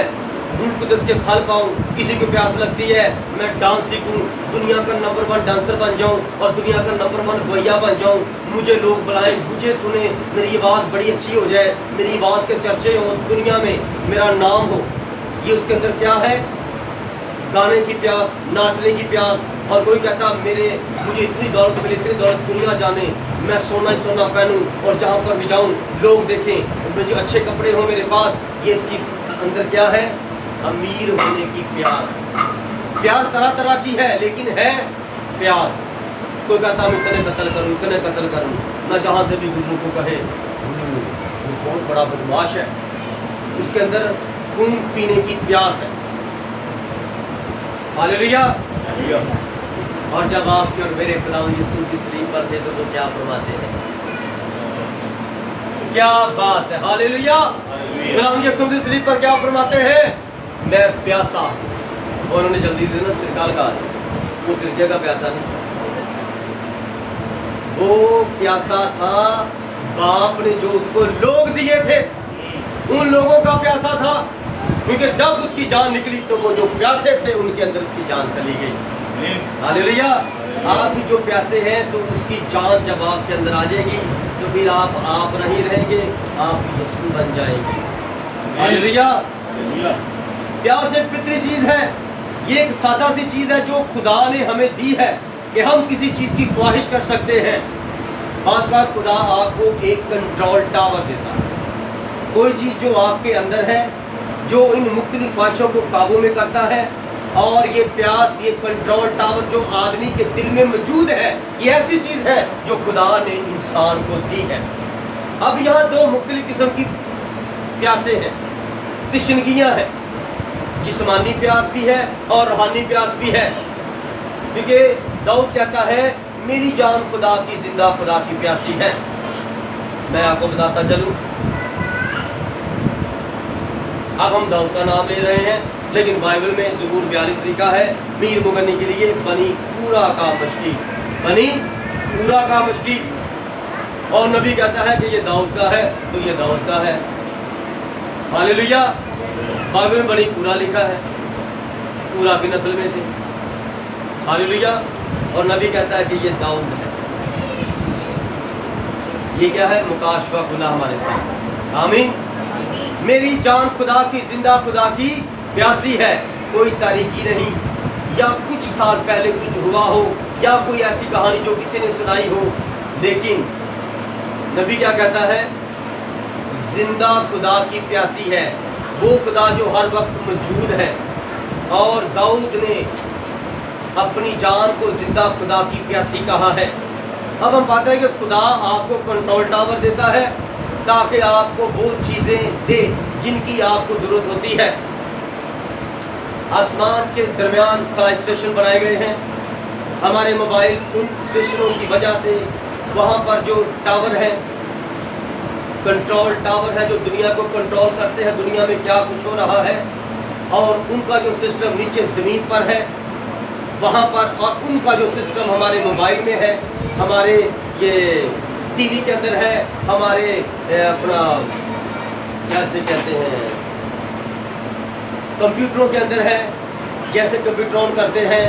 रूह कुदस के फल पाऊँ, किसी को प्यास लगती है मैं डांस सीखूं, दुनिया का नंबर 1 डांसर बन जाऊं और दुनिया का नंबर 1 गवैया बन जाऊं, मुझे लोग बुलाएं, मुझे सुने, मेरी आवाज़ बड़ी अच्छी हो जाए, मेरी आवाज़ के चर्चे हो, दुनिया में मेरा नाम हो। ये उसके अंदर क्या है? गाने की प्यास, नाचने की प्यास। और कोई कहता मुझे इतनी दौलत मिली, इतनी दौलत दुनिया जाने, मैं सोना ही सोना पहनूं और जहाँ पर भी जाऊँ लोग देखें, मुझे अच्छे कपड़े हों मेरे पास। ये इसकी अंदर क्या है? अमीर होने की प्यास। प्यास तरह तरह की है, लेकिन है प्यास। कोई कहता मैं इतने कत्ल करूँ, इतने कत्ल करूँ, मैं जहाँ से भी गुरु को कहे वो बहुत बड़ा बदमाश है, उसके अंदर खून पीने की प्यास है। हालेलुया। और जब आपके और मेरे खुदा यीशु की सलीब पर थे तो वो क्या फरमाते हैं? क्या बात है। हालेलुया। गुलाम यसुफ सलीब पर क्या फरमाते हैं, मैं प्यासा हूं। और उन्होंने जल्दी से ना सिरका लगा दिया, वो सिरके का प्यासा नहीं, वो प्यासा था बाप ने जो उसको लोग दिए थे, उन लोगों का प्यासा था। क्योंकि जब उसकी जान निकली तो वो जो प्यासे थे उनके अंदर उसकी जान चली गई। हालेलुया। आप भी जो प्यासे हैं तो उसकी जान जब आपके अंदर आ जाएगी तो फिर आप नहीं रहेंगे, आप यीशु बन जाएंगे। हालेलुया। प्यास एक फितरी चीज है, ये एक सादा सी चीज है जो खुदा ने हमें दी है कि हम किसी चीज की ख्वाहिश कर सकते हैं। बात बात खुदा आपको एक कंट्रोल टावर देता है, कोई चीज जो आपके अंदर है जो इन मुख्तलिफ ख्वाहिशों को काबू में करता है। और ये प्यास, ये कंट्रोल टावर जो आदमी के दिल में मौजूद है, ये ऐसी चीज है जो खुदा ने इंसान को दी है। अब यहाँ दो मुख्तलिफ किस्म की प्यासे हैं, तिश्नगियाँ हैं, जिस्मानी प्यास भी है और रूहानी प्यास भी है। क्योंकि दाऊद कहता है मेरी जान खुदा की, जिंदा खुदा की प्यासी है। मैं आपको बताता चलूं, अब हम दाऊद का नाम ले रहे हैं, लेकिन बाइबल में ज़बूर 42 लिखा है, मीर मुगन्नी के लिए बनी पूरा का मशकील, बनी पूरा का मशकील। और नबी कहता है कि ये दाऊद का है तो ये दाऊद का है। हालेलुया। बाइबल में बनी पूरा लिखा है, पूरा की नस्ल में से। हालेलुया। और नबी कहता है कि ये दाऊद है। ये क्या है? मुकाशवा खुदा हमारे साथ। आमीन। मेरी जान खुदा की, जिंदा खुदा की प्यासी है। कोई तारीकी नहीं, या कुछ साल पहले कुछ हुआ हो, या कोई ऐसी कहानी जो किसी ने सुनाई हो, लेकिन नबी क्या कहता है? जिंदा खुदा की प्यासी है, वो खुदा जो हर वक्त मौजूद है। और दाऊद ने अपनी जान को जिंदा खुदा की प्यासी कहा है। अब हम पाते हैं कि खुदा आपको कंट्रोल टावर देता है ताकि आपको वो चीज़ें दे जिनकी आपको ज़रूरत होती है। आसमान के दरमियान खला स्टेशन बनाए गए हैं। हमारे मोबाइल उन स्टेशनों की वजह से वहाँ पर जो टावर है, कंट्रोल टावर है, जो दुनिया को कंट्रोल करते हैं, दुनिया में क्या कुछ हो रहा है, और उनका जो सिस्टम नीचे ज़मीन पर है वहाँ पर, और उनका जो सिस्टम हमारे मोबाइल में है, हमारे ये टीवी के अंदर है, हमारे अपना कैसे कहते हैं कंप्यूटरों के अंदर है। जैसे कंप्यूटर ऑन करते हैं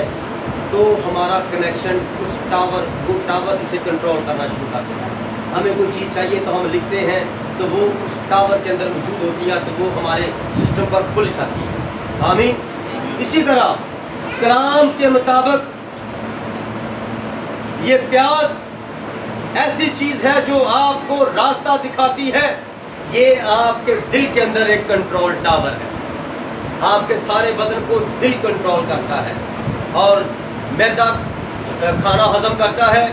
तो हमारा कनेक्शन उस टावर, वो टावर इसे कंट्रोल करना शुरू कर देता है। हमें कोई चीज़ चाहिए तो हम लिखते हैं तो वो उस टावर के अंदर मौजूद होती है, तो वो हमारे सिस्टम पर खुल जाती है। आमीन। इसी तरह कलाम के मुताबिक ये प्यास ऐसी चीज़ है जो आपको रास्ता दिखाती है। ये आपके दिल के अंदर एक कंट्रोल टावर है, आपके सारे बदन को दिल कंट्रोल करता है। और मैदा खाना हजम करता है,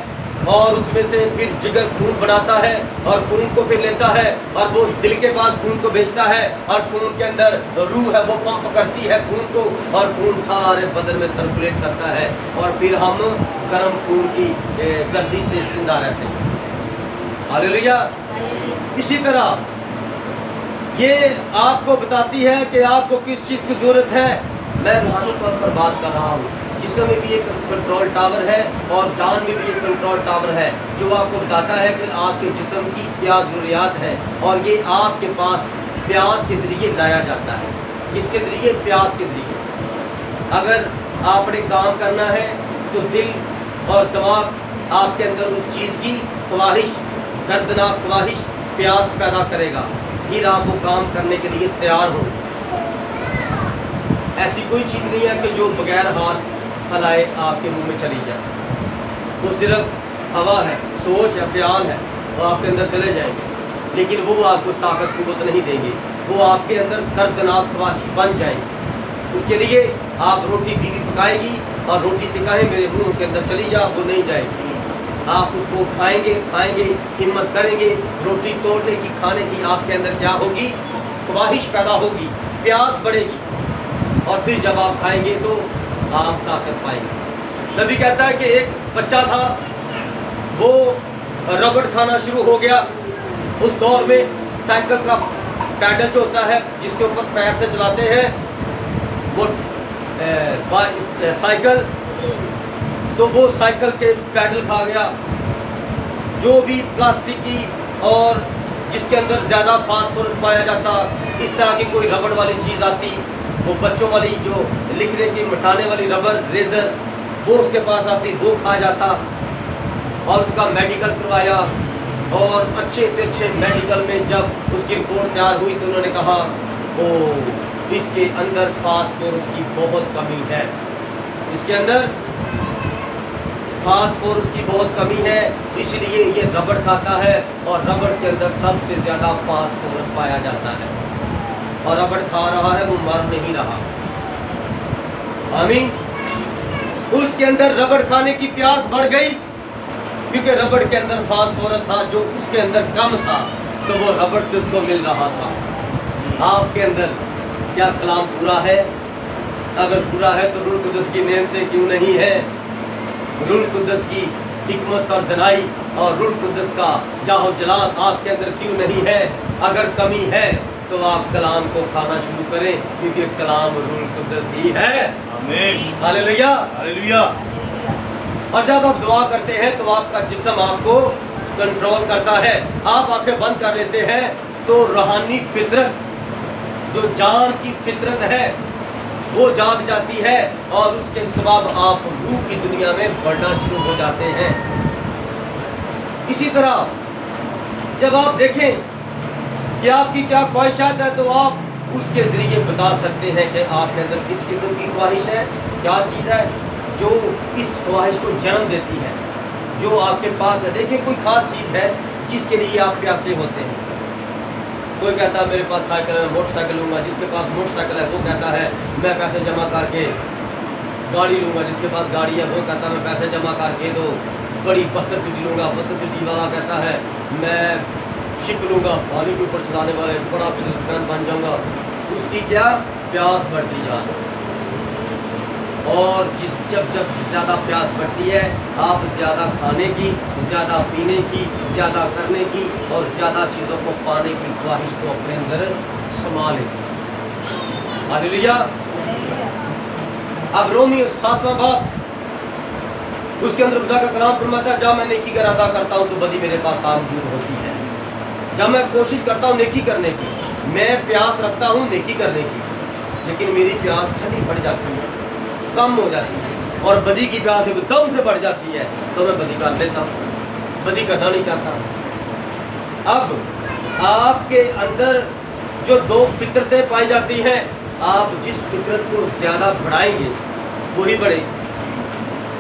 और उसमें से फिर जिगर खून बनाता है, और खून को फिर लेता है और वो दिल के पास खून को भेजता है, और खून के अंदर रूह है वो पंप करती है खून को, और खून सारे बदन में सर्कुलेट करता है, और फिर हम गर्म खून की गर्दी से जिंदा रहते हैं। हालेलुया। इसी तरह ये आपको बताती है कि आपको किस चीज़ की ज़रूरत है। मैं रूहानी तौर पर बात कर रहा हूँ, जिसम में भी एक कंट्रोल टावर है और जान में भी एक कंट्रोल टावर है, जो आपको बताता है कि आपके जिस्म की क्या ज़रूरियात है, और ये आपके पास प्यास के ज़रिए लाया जाता है। किसके ज़रिए? प्यास के ज़रिए। अगर आपने काम करना है तो दिल और दिमाग आपके अंदर उस चीज़ की ख्वाहिश, दर्दनाक ख्वाहिश, प्यास पैदा करेगा, फिर आप वो काम करने के लिए तैयार हो। ऐसी कोई चीज़ नहीं है कि जो बगैर हाथ फैलाए आपके मुंह में चली जाए। वो सिर्फ हवा है, सोच है, ख्याल है, वो आपके अंदर चले जाएंगे, लेकिन वो आपको ताकत कुव्वत नहीं देंगे। वो आपके अंदर दर्दनाक ख्वाहिश बन जाएगी। उसके लिए आप रोटी बीवी पकाएगी और रोटी से कहें मेरे मुंह के अंदर चली जा, वो नहीं जाएगी। आप उसको खाएंगे, हिम्मत करेंगे, रोटी तोड़ने की, खाने की आपके अंदर क्या होगी? ख्वाहिश पैदा होगी, प्यास बढ़ेगी, और फिर जब आप खाएंगे तो आप ताकत पाएंगे। नबी कहता है कि एक बच्चा था, वो रबड़ खाना शुरू हो गया। उस दौर में साइकिल का पैडल जो होता है जिसके ऊपर पैर से चलाते हैं वो साइकिल, तो वो साइकिल के पैडल खा गया। जो भी प्लास्टिक की और जिसके अंदर ज़्यादा फास्फोरस पाया जाता, इस तरह की कोई रबड़ वाली चीज़ आती, वो बच्चों वाली जो लिखने की मिटाने वाली रबड़ रेजर, वो उसके पास आती, वो खा जाता। और उसका मेडिकल करवाया और अच्छे से अच्छे मेडिकल में जब उसकी रिपोर्ट तैयार हुई तो उन्होंने कहा ओ इसके अंदर फास्फोरस की बहुत कमी है, इसके अंदर फास्फोरस की बहुत कमी है, इसलिए ये रबड़ खाता है और रबड़ के अंदर सबसे ज़्यादा फास्फोरस पाया जाता है। और रबड़ खा रहा है, वो मर नहीं रहा। आमीन। उसके अंदर रबड़ खाने की प्यास बढ़ गई क्योंकि रबड़ के अंदर फास्फोरस था जो उसके अंदर कम था, तो वो रबड़ से उसको मिल रहा था। आपके अंदर क्या कलाम पूरा है? अगर पूरा है तो रूह कुदस की नेमतें क्यों नहीं है? रूह कुदस की हिकमत और दनाई और रूह कुदस का जाहो जलाल आपके अंदर क्यों नहीं है? अगर कमी है तो आप कलाम को खाना शुरू करें, क्योंकि कलाम रूह कुदस ही है। आमीन। हालेलुया। हालेलुया। और जब आप दुआ करते हैं तो आपका जिस्म आपको कंट्रोल करता है। आप आंखें बंद कर लेते हैं तो रूहानी फितरत, जो जान की फितरत है, वो जाग जाती है और उसके सबब आप रूह की दुनिया में बढ़ना शुरू हो जाते हैं। इसी तरह जब आप देखें कि आपकी क्या ख्वाहिशात है तो आप उसके ज़रिए बता सकते हैं कि आपके अंदर किस किस्म की ख्वाहिश है, क्या चीज़ है जो इस ख्वाहिश को जन्म देती है, जो आपके पास है। देखिए कोई ख़ास चीज़ है जिसके लिए आप प्यासे होते हैं। कोई कहता है मेरे पास साइकिल है, मोटरसाइकिल लूँगा। जिसके पास मोटरसाइकिल है वो कहता है मैं पैसे जमा करके गाड़ी लूँगा। जिसके पास गाड़ी है वो कहता है मैं पैसे जमा करके तो बड़ी बदतमीजी लूँगा। बदतमीजी वाला कहता है मैं शिप लूँगा, पानी के ऊपर चलाने वाले बड़ा बिजनेसमैन बन जाऊँगा। उसकी क्या प्यास बढ़ती जा रही है। और जब ज़्यादा प्यास बढ़ती है, आप ज़्यादा खाने की, ज़्यादा पीने की, ज़्यादा करने की और ज़्यादा चीज़ों को पाने की ख्वाहिश को अपने अंदर समा लेंगे। हालेलुया। अब रोमी 7वां बाब, उसके अंदर खुदा का कलाम फरमाता है जब मैं नेकी का इरादा करता हूँ तो बदी मेरे पास मौजूद होती है। जब मैं कोशिश करता हूँ नेकी करने की, मैं प्यास रखता हूँ नेकी करने की, लेकिन मेरी प्यास ठंडी पड़ जाती है, कम हो जाती है, और बदी की प्यास एकदम से बढ़ जाती है तो मैं बदी कर लेता हूँ, बदी करना नहीं चाहता। अब आपके अंदर जो दो फितरतें पाई जाती हैं, आप जिस फितरत को ज़्यादा बढ़ाएंगे वही बढ़ेगी।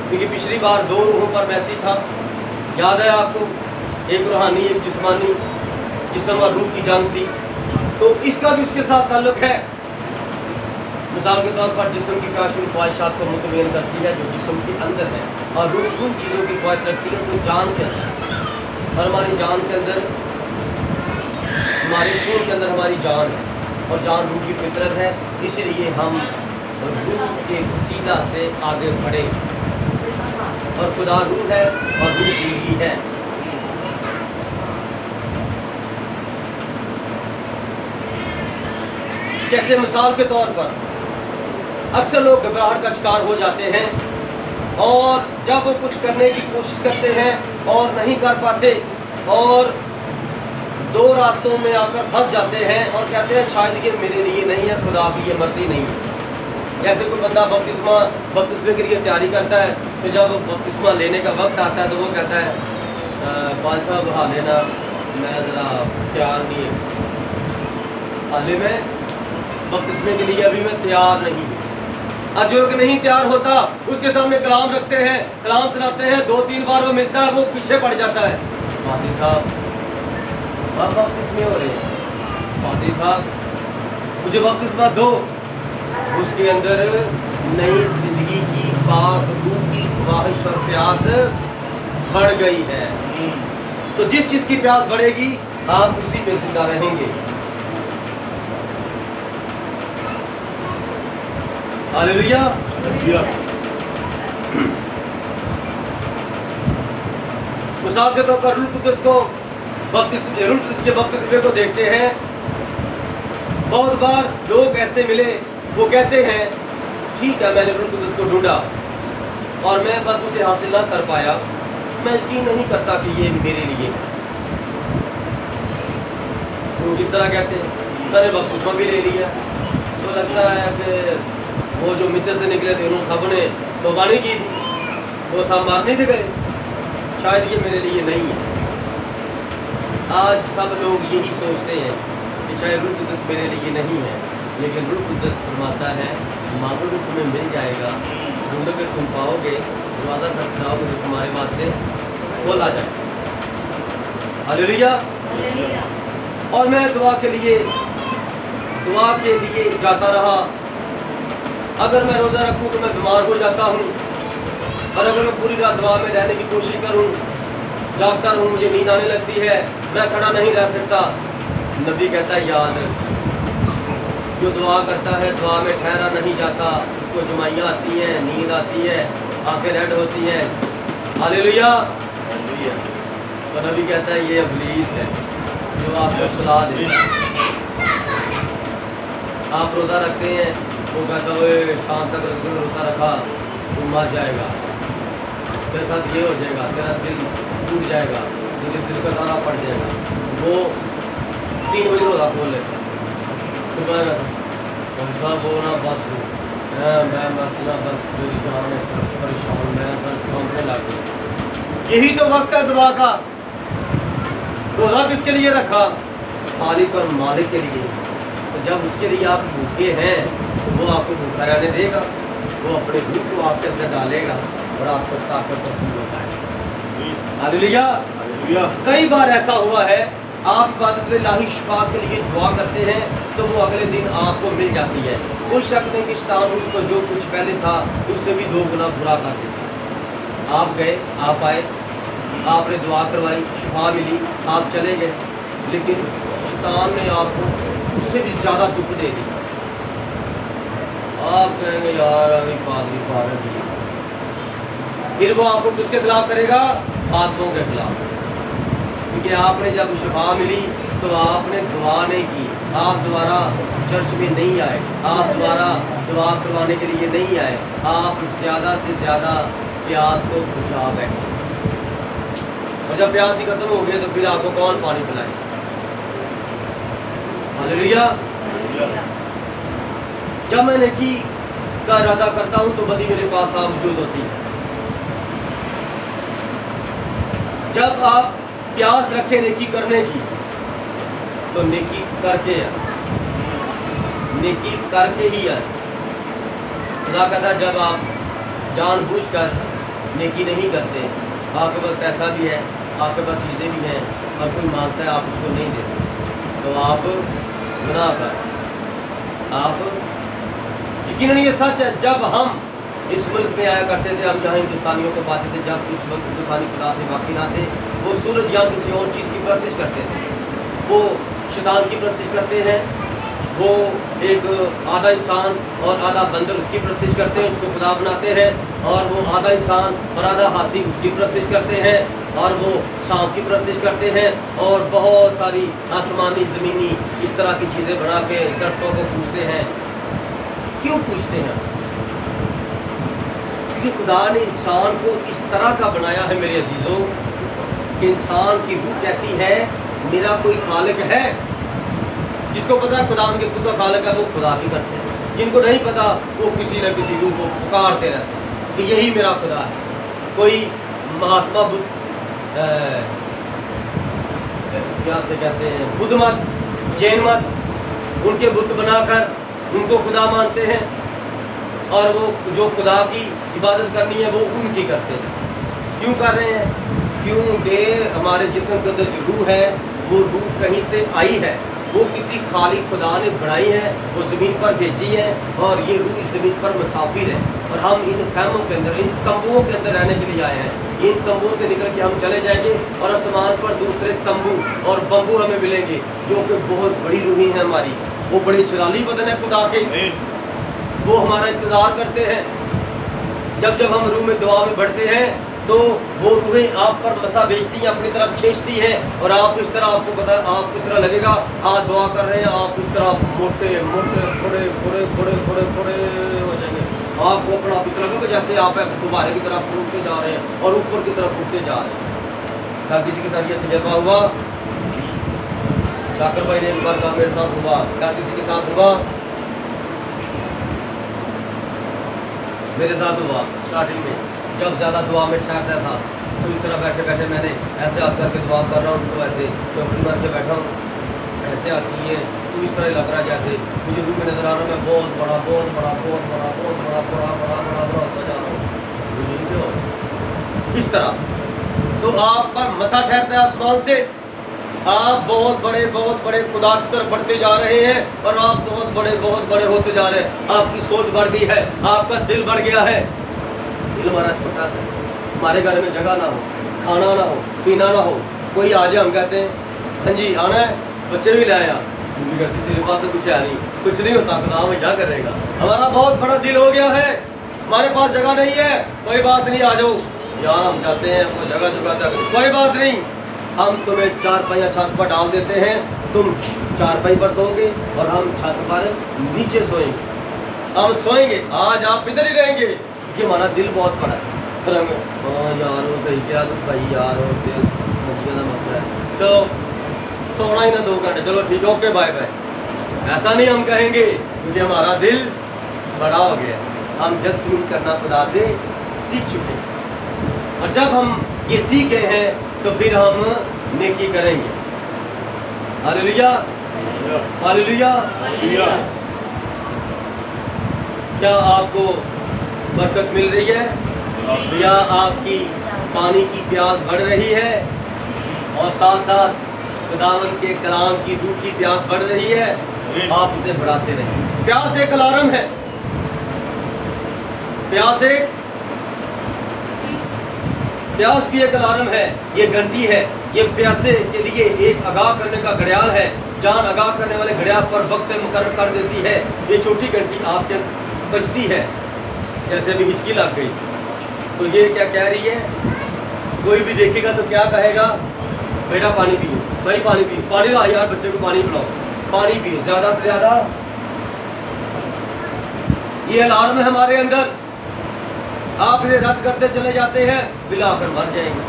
क्योंकि पिछली बार 2 रूहों पर मैसेज था, याद है आपको, एक रूहानी एक जिस्मानी, जिस्म और रूह की जंग थी। तो इसका भी उसके साथ ताल्लुक है। मिसाल के तौर पर जिस्म की ख्वाहिश उन ख्वाहिशात को मुतमईन करती है जो जिस्म के अंदर है, और रूह उन चीज़ों की ख्वाहिश रखती है जो जान के अंदर है। और हमारी जान के अंदर, हमारे खून के अंदर हमारी जान है, और जान रूह की फितरत है। इसलिए हम रूह के सीधा से आगे बढ़े, और खुदा रूह है और रूह जिंदगी है। जैसे मिसाल के तौर पर अक्सर लोग घबराहट का शिकार हो जाते हैं, और जब वो कुछ करने की कोशिश करते हैं और नहीं कर पाते, और 2 रास्तों में आकर फंस जाते हैं और कहते हैं शायद ये मेरे लिए नहीं है, खुदा की ये मर्जी नहीं है। जैसे कोई बंदा बपतिस्मे के लिए तैयारी करता है, तो जब बपतिस्मा लेने का वक्त आता है तो वो कहता है पाल साहब बहा लेना, मैं ज़रा तैयार नहीं है, हाले में बपतिस्मे के लिए अभी मैं तैयार नहीं हूँ। और जो कि नहीं तैयार होता उसके सामने कलाम रखते हैं, कलाम सुनाते हैं, 2-3 बार वो मिलता है, वो पीछे पड़ जाता है। पादी साहब अब बपतिस्मे हो रहे हैं, पादी साहब मुझे बपतिस्मा दो। उसके अंदर नई जिंदगी की पाक रूह की ख्वाहिश और प्यास बढ़ गई है। तो जिस चीज़ की प्यास बढ़ेगी आप उसी में जिंदा रहेंगे। हालेलुया। मिसाल के तौर पर रूह कुदस के बपतिस्मे को देखते हैं बहुत बार लोग ऐसे मिले, वो कहते हैं ठीक है मैंने रूह कुदस को ढूंढा और मैं बस उसे हासिल ना कर पाया, मैं यकीन नहीं करता कि ये मेरे लिए है। वो किस तरह कहते हैं, मैंने बपतिस्मा भी ले लिया, तो लगता है कि वो जो मिस्र से निकले थे उन्होंने सब ने तौबा नहीं की थी, वो सब मारने थे गए, शायद ये मेरे लिए नहीं है। आज सब लोग यही सोचते हैं कि शायद रूह कुदस मेरे लिए नहीं है, लेकिन रूह कुदस फरमाता है मांगोगे तुम्हें मिल जाएगा, ढूंढोगे तुम पाओगे, दरवाज़ा खटखटाओगे तो तुम्हारे वास्ते खोला जाए। हालेलुया। और मैं दुआ के लिए जाता रहा। अगर मैं रोज़ा रखूँ तो मैं बीमार हो जाता हूँ, और अगर मैं पूरी रात दुआ में रहने की कोशिश करूँ, जागता रहूँ, मुझे नींद आने लगती है, मैं खड़ा नहीं रह सकता। नबी कहता है याद रख, जो दुआ करता है दुआ में ठहरा नहीं जाता, उसको जुमाइयाँ आती हैं, नींद आती है, आंखें रेड होती हैं। हालेलुया। तो नबी कहता है ये इब्लीस है जो आपको सलाह दे। आप रोज़ा रखते हैं, वो कहता है शाम तक रोज़ा रखा तो मर जाएगा, तेरे साथ ये हो जाएगा, तेरा दिल टूट जाएगा, तुझे दिल का दौरा पड़ जाएगा। वो 3 बजे रोज़ा खोल लेता, तो कहता वो ना बस मैं मसला बस मेरी जान है सब परेशान, मैं सर कांपने लग गई। यही तो वक्त है दुआ का। रोज़ा किसके लिए रखा? खालिक और मालिक के लिए। तो जब उसके लिए आप भूखे हैं तो वो आपको भूखा रहने देगा, वो अपने भूख को आपके अंदर डालेगा और आपको ताकत और पूरा बताएगा। हालेलुया। कई बार ऐसा हुआ है, आप इबादत में लाही शिफा के लिए दुआ करते हैं तो वो अगले दिन आपको मिल जाती है। कोई शक नहीं कि शैतान उसको जो कुछ पहले था उससे भी 2 गुना बुरा कर देता। आप गए, आप आए, आपने दुआ करवाई, शिफा मिली, आप चले गए, लेकिन शैतान ने आपको उससे भी ज़्यादा दुख दे दिया। आप कहेंगे यार अभी पादरी फारग ही, फिर वो आपको किसके खिलाफ करेगा? आत्माओं के खिलाफ। क्योंकि आपने जब शिफा मिली तो आपने दुआ नहीं की, आप दोबारा चर्च में नहीं आए, आप दोबारा दुआ करवाने के लिए नहीं आए, आप ज़्यादा से ज़्यादा प्यास को बुझा बैठे। और जब प्यास ही खत्म हो गई तो फिर आपको कौन पानी पिलाए? हालेलुया। जब मैं नेकी का इरादा करता हूँ तो बदी मेरे पास मौजूद होती है। जब आप प्यास रखें नेकी करने की तो नेकी करके आए, नेकी करके ही आए। खुदा कहता है जब आप जानबूझकर नेकी नहीं करते, आपके पास पैसा भी है, आपके पास चीज़ें भी हैं, और कोई मांगता है आप उसको नहीं देते, तो आप गुनाह कर। आप यकीनन ये सच है, जब हम इस मुल्क में आया करते थे, हम जहाँ हिंदुस्तानियों को पाते थे, जब इस वक्त हिंदुस्तानी खुदा से बाकी ना थे, वो सूरज या किसी और चीज़ की परस्तिश करते थे, वो शैतान की परस्तिश करते हैं, वो एक आधा इंसान और आधा बंदर उसकी परस्तिश करते हैं, उसको खुदा बनाते हैं, और वो आधा इंसान और आधा हाथी उसकी परस्तिश करते हैं, और वो सांप की परस्तिश करते हैं, और बहुत सारी आसमानी ज़मीनी इस तरह की चीज़ें बना के दरख्तों को पूछते हैं। क्यों पूछते हैं? क्योंकि खुदा ने इंसान को इस तरह का बनाया है मेरे अजीज़ों कि इंसान की रूह कहती है मेरा कोई खालिक है। जिसको पता है खुदा उनके सुबह खालिक है वो खुदा ही करते हैं, जिनको नहीं पता वो किसी न किसी रूह को पुकारते रहते हैं कि यही मेरा खुदा है। कोई महात्मा बुद्ध क्या से कहते हैं, बुद्ध मत, जैन मत, उनके बुत बनाकर उनको खुदा मानते हैं, और वो जो खुदा की इबादत करनी है वो उनकी करते हैं। क्यों कर रहे हैं? क्योंकि हमारे जिस्म के अंदर जो रूह है वो रूह कहीं से आई है, वो किसी खाली खुदा ने बनाई है, वो ज़मीन पर भेजी है, और ये रूह इस ज़मीन पर मुसाफिर है। और हम इन खैमों के अंदर, इन तंबुओं के अंदर रहने के लिए आए हैं। इन तंबुओं से निकल के हम चले जाएंगे और आसमान पर दूसरे तंबू और बम्बू हमें मिलेंगे जो कि बहुत बड़ी रूहें हैं हमारी, वो बड़े जलाली बदन है खुदा के, वो हमारा इंतज़ार करते हैं। जब जब हम रूह में दुआ में बढ़ते हैं तो वो रूहें आप पर मसा भेजती हैं, अपनी तरफ खींचती हैं, और आप इस तरह, आपको पता, आप इस तरह लगेगा आप दुआ कर रहे हैं, आप इस तरह मोटे मोटे बड़े बड़े बड़े बड़े बड़े हो जाएंगे। आपको अपना इस तरह लगेगा जैसे आप गुब्बारे की तरफ फूटते जा रहे हैं और ऊपर की तरफ फूटते जा रहे हैं। क्या किसी के साथ ये तजर्बा हुआ? शाकर भाई ने एक बार कहा मेरे साथ हुआ। क्या किसी के साथ हुआ? मेरे साथ हुआ। स्टार्टिंग में जब ज़्यादा दुआ में ठहरता था तो इस तरह बैठे बैठे मैंने ऐसे हाथ करके दुआ कर रहा हूँ, तो ऐसे चौकड़ी मार के बैठा हूँ, ऐसे आती है तो इस तरह लग रहा है जैसे मुझे रूह में नजर आ रहा है, मैं बहुत बड़ा बहुत बड़ा बहुत बड़ा बहुत बड़ा बड़ा बड़ा बड़ा बड़ा होता जा रहा हूँ इस तरह। तो आप पर मसा ठहरता है आसमान से, आप बहुत बड़े खुदा की तरफ बढ़ते जा रहे हैं, और आप बहुत बड़े होते जा रहे हैं। आपकी सोच बढ़ गई है, आपका दिल बढ़ गया है। दिल हमारा छोटा सा, हमारे घर में जगह ना हो, खाना ना हो, पीना ना हो, कोई आ जाए हम कहते हैं हाँ जी आना है, बच्चे भी लाए आप, मम्मी कहती तेरे पास तो कुछ है नहीं, कुछ नहीं होता, खुदा में क्या करेगा। हमारा बहुत बड़ा दिल हो गया है, हमारे पास जगह नहीं है, कोई बात नहीं, आ जाओ यहाँ हम जाते हैं, कोई जगह जुगाता है, कोई बात नहीं, हम तुम्हें चारपाई छत पर डाल देते हैं, तुम चारपाई पर सोओगे और हम छत पर नीचे सोएंगे, हम सोएंगे, आज आप इधर ही रहेंगे, क्योंकि हमारा दिल बहुत बड़ा है। हाँ यार वो सही क्या तुम भाई यार हो का मसला है, चलो सोना ही ना 2 घंटे, चलो ठीक है ओके बाय बाय, ऐसा नहीं हम कहेंगे, क्योंकि हमारा दिल बड़ा हो गया, हम जस्ट मीट करना खुदा से सीख चुके हैं, और जब हम ये सीख गए हैं तो फिर हम नेकी करेंगे। Hallelujah hallelujah. क्या आपको बरकत मिल रही है, या आपकी पानी की प्यास बढ़ रही है, और साथ साथ खुदावंद के कलाम की रूह की प्यास बढ़ रही है? आप इसे बढ़ाते रहें। प्यास एक अलार्म है, प्यास भी एक अलार्म है, ये घंटी है, ये प्यासे के लिए एक आगाह करने का घड़ियाल है, जान आगाह करने वाले घड़ियाल पर वक्त मुकर्रर कर देती है। ये छोटी घंटी आपके बजती है, जैसे अभी हिचकी लग गई, तो ये क्या कह रही है? कोई भी देखेगा तो क्या कहेगा? बेटा पानी पियो, भाई पानी पियो, पानी ला यार, बच्चे को पानी पिलाओ, पानी पियो ज़्यादा से ज़्यादा। ये अलार्म है हमारे अंदर, आप इसे रद्द करते चले जाते हैं, बिलाकर मर जाएंगे।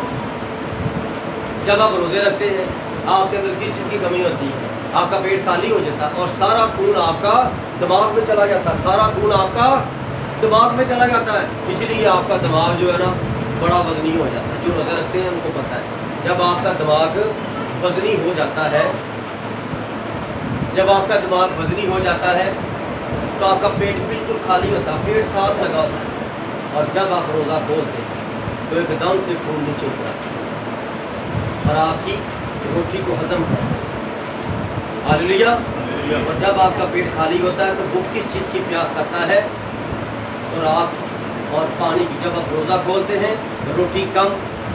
जब आप रोजे रखते हैं, आपके अंदर किस चीज़ की कमी होती है? आपका पेट खाली हो जाता है और सारा खून आपका दिमाग में चला जाता है, सारा खून आपका दिमाग में चला जाता है, इसलिए आपका दिमाग जो है ना बड़ा वजनी हो जाता है। जो रोजे रखते हैं उनको पता है, जब आपका दिमाग वजनी हो जाता है, जब आपका दिमाग वजनी हो जाता है तो आपका पेट बिल्कुल खाली होता है, पेट साथ लगा होता है, और जब आप रोज़ा खोलते हैं तो एकदम से खून नीचे उतरता है और आपकी रोटी को हजम करता है। हालेलुया। और जब आपका पेट खाली होता है तो वो किस चीज़ की प्यास करता है? और आप और पानी की। जब आप रोज़ा खोलते हैं रोटी कम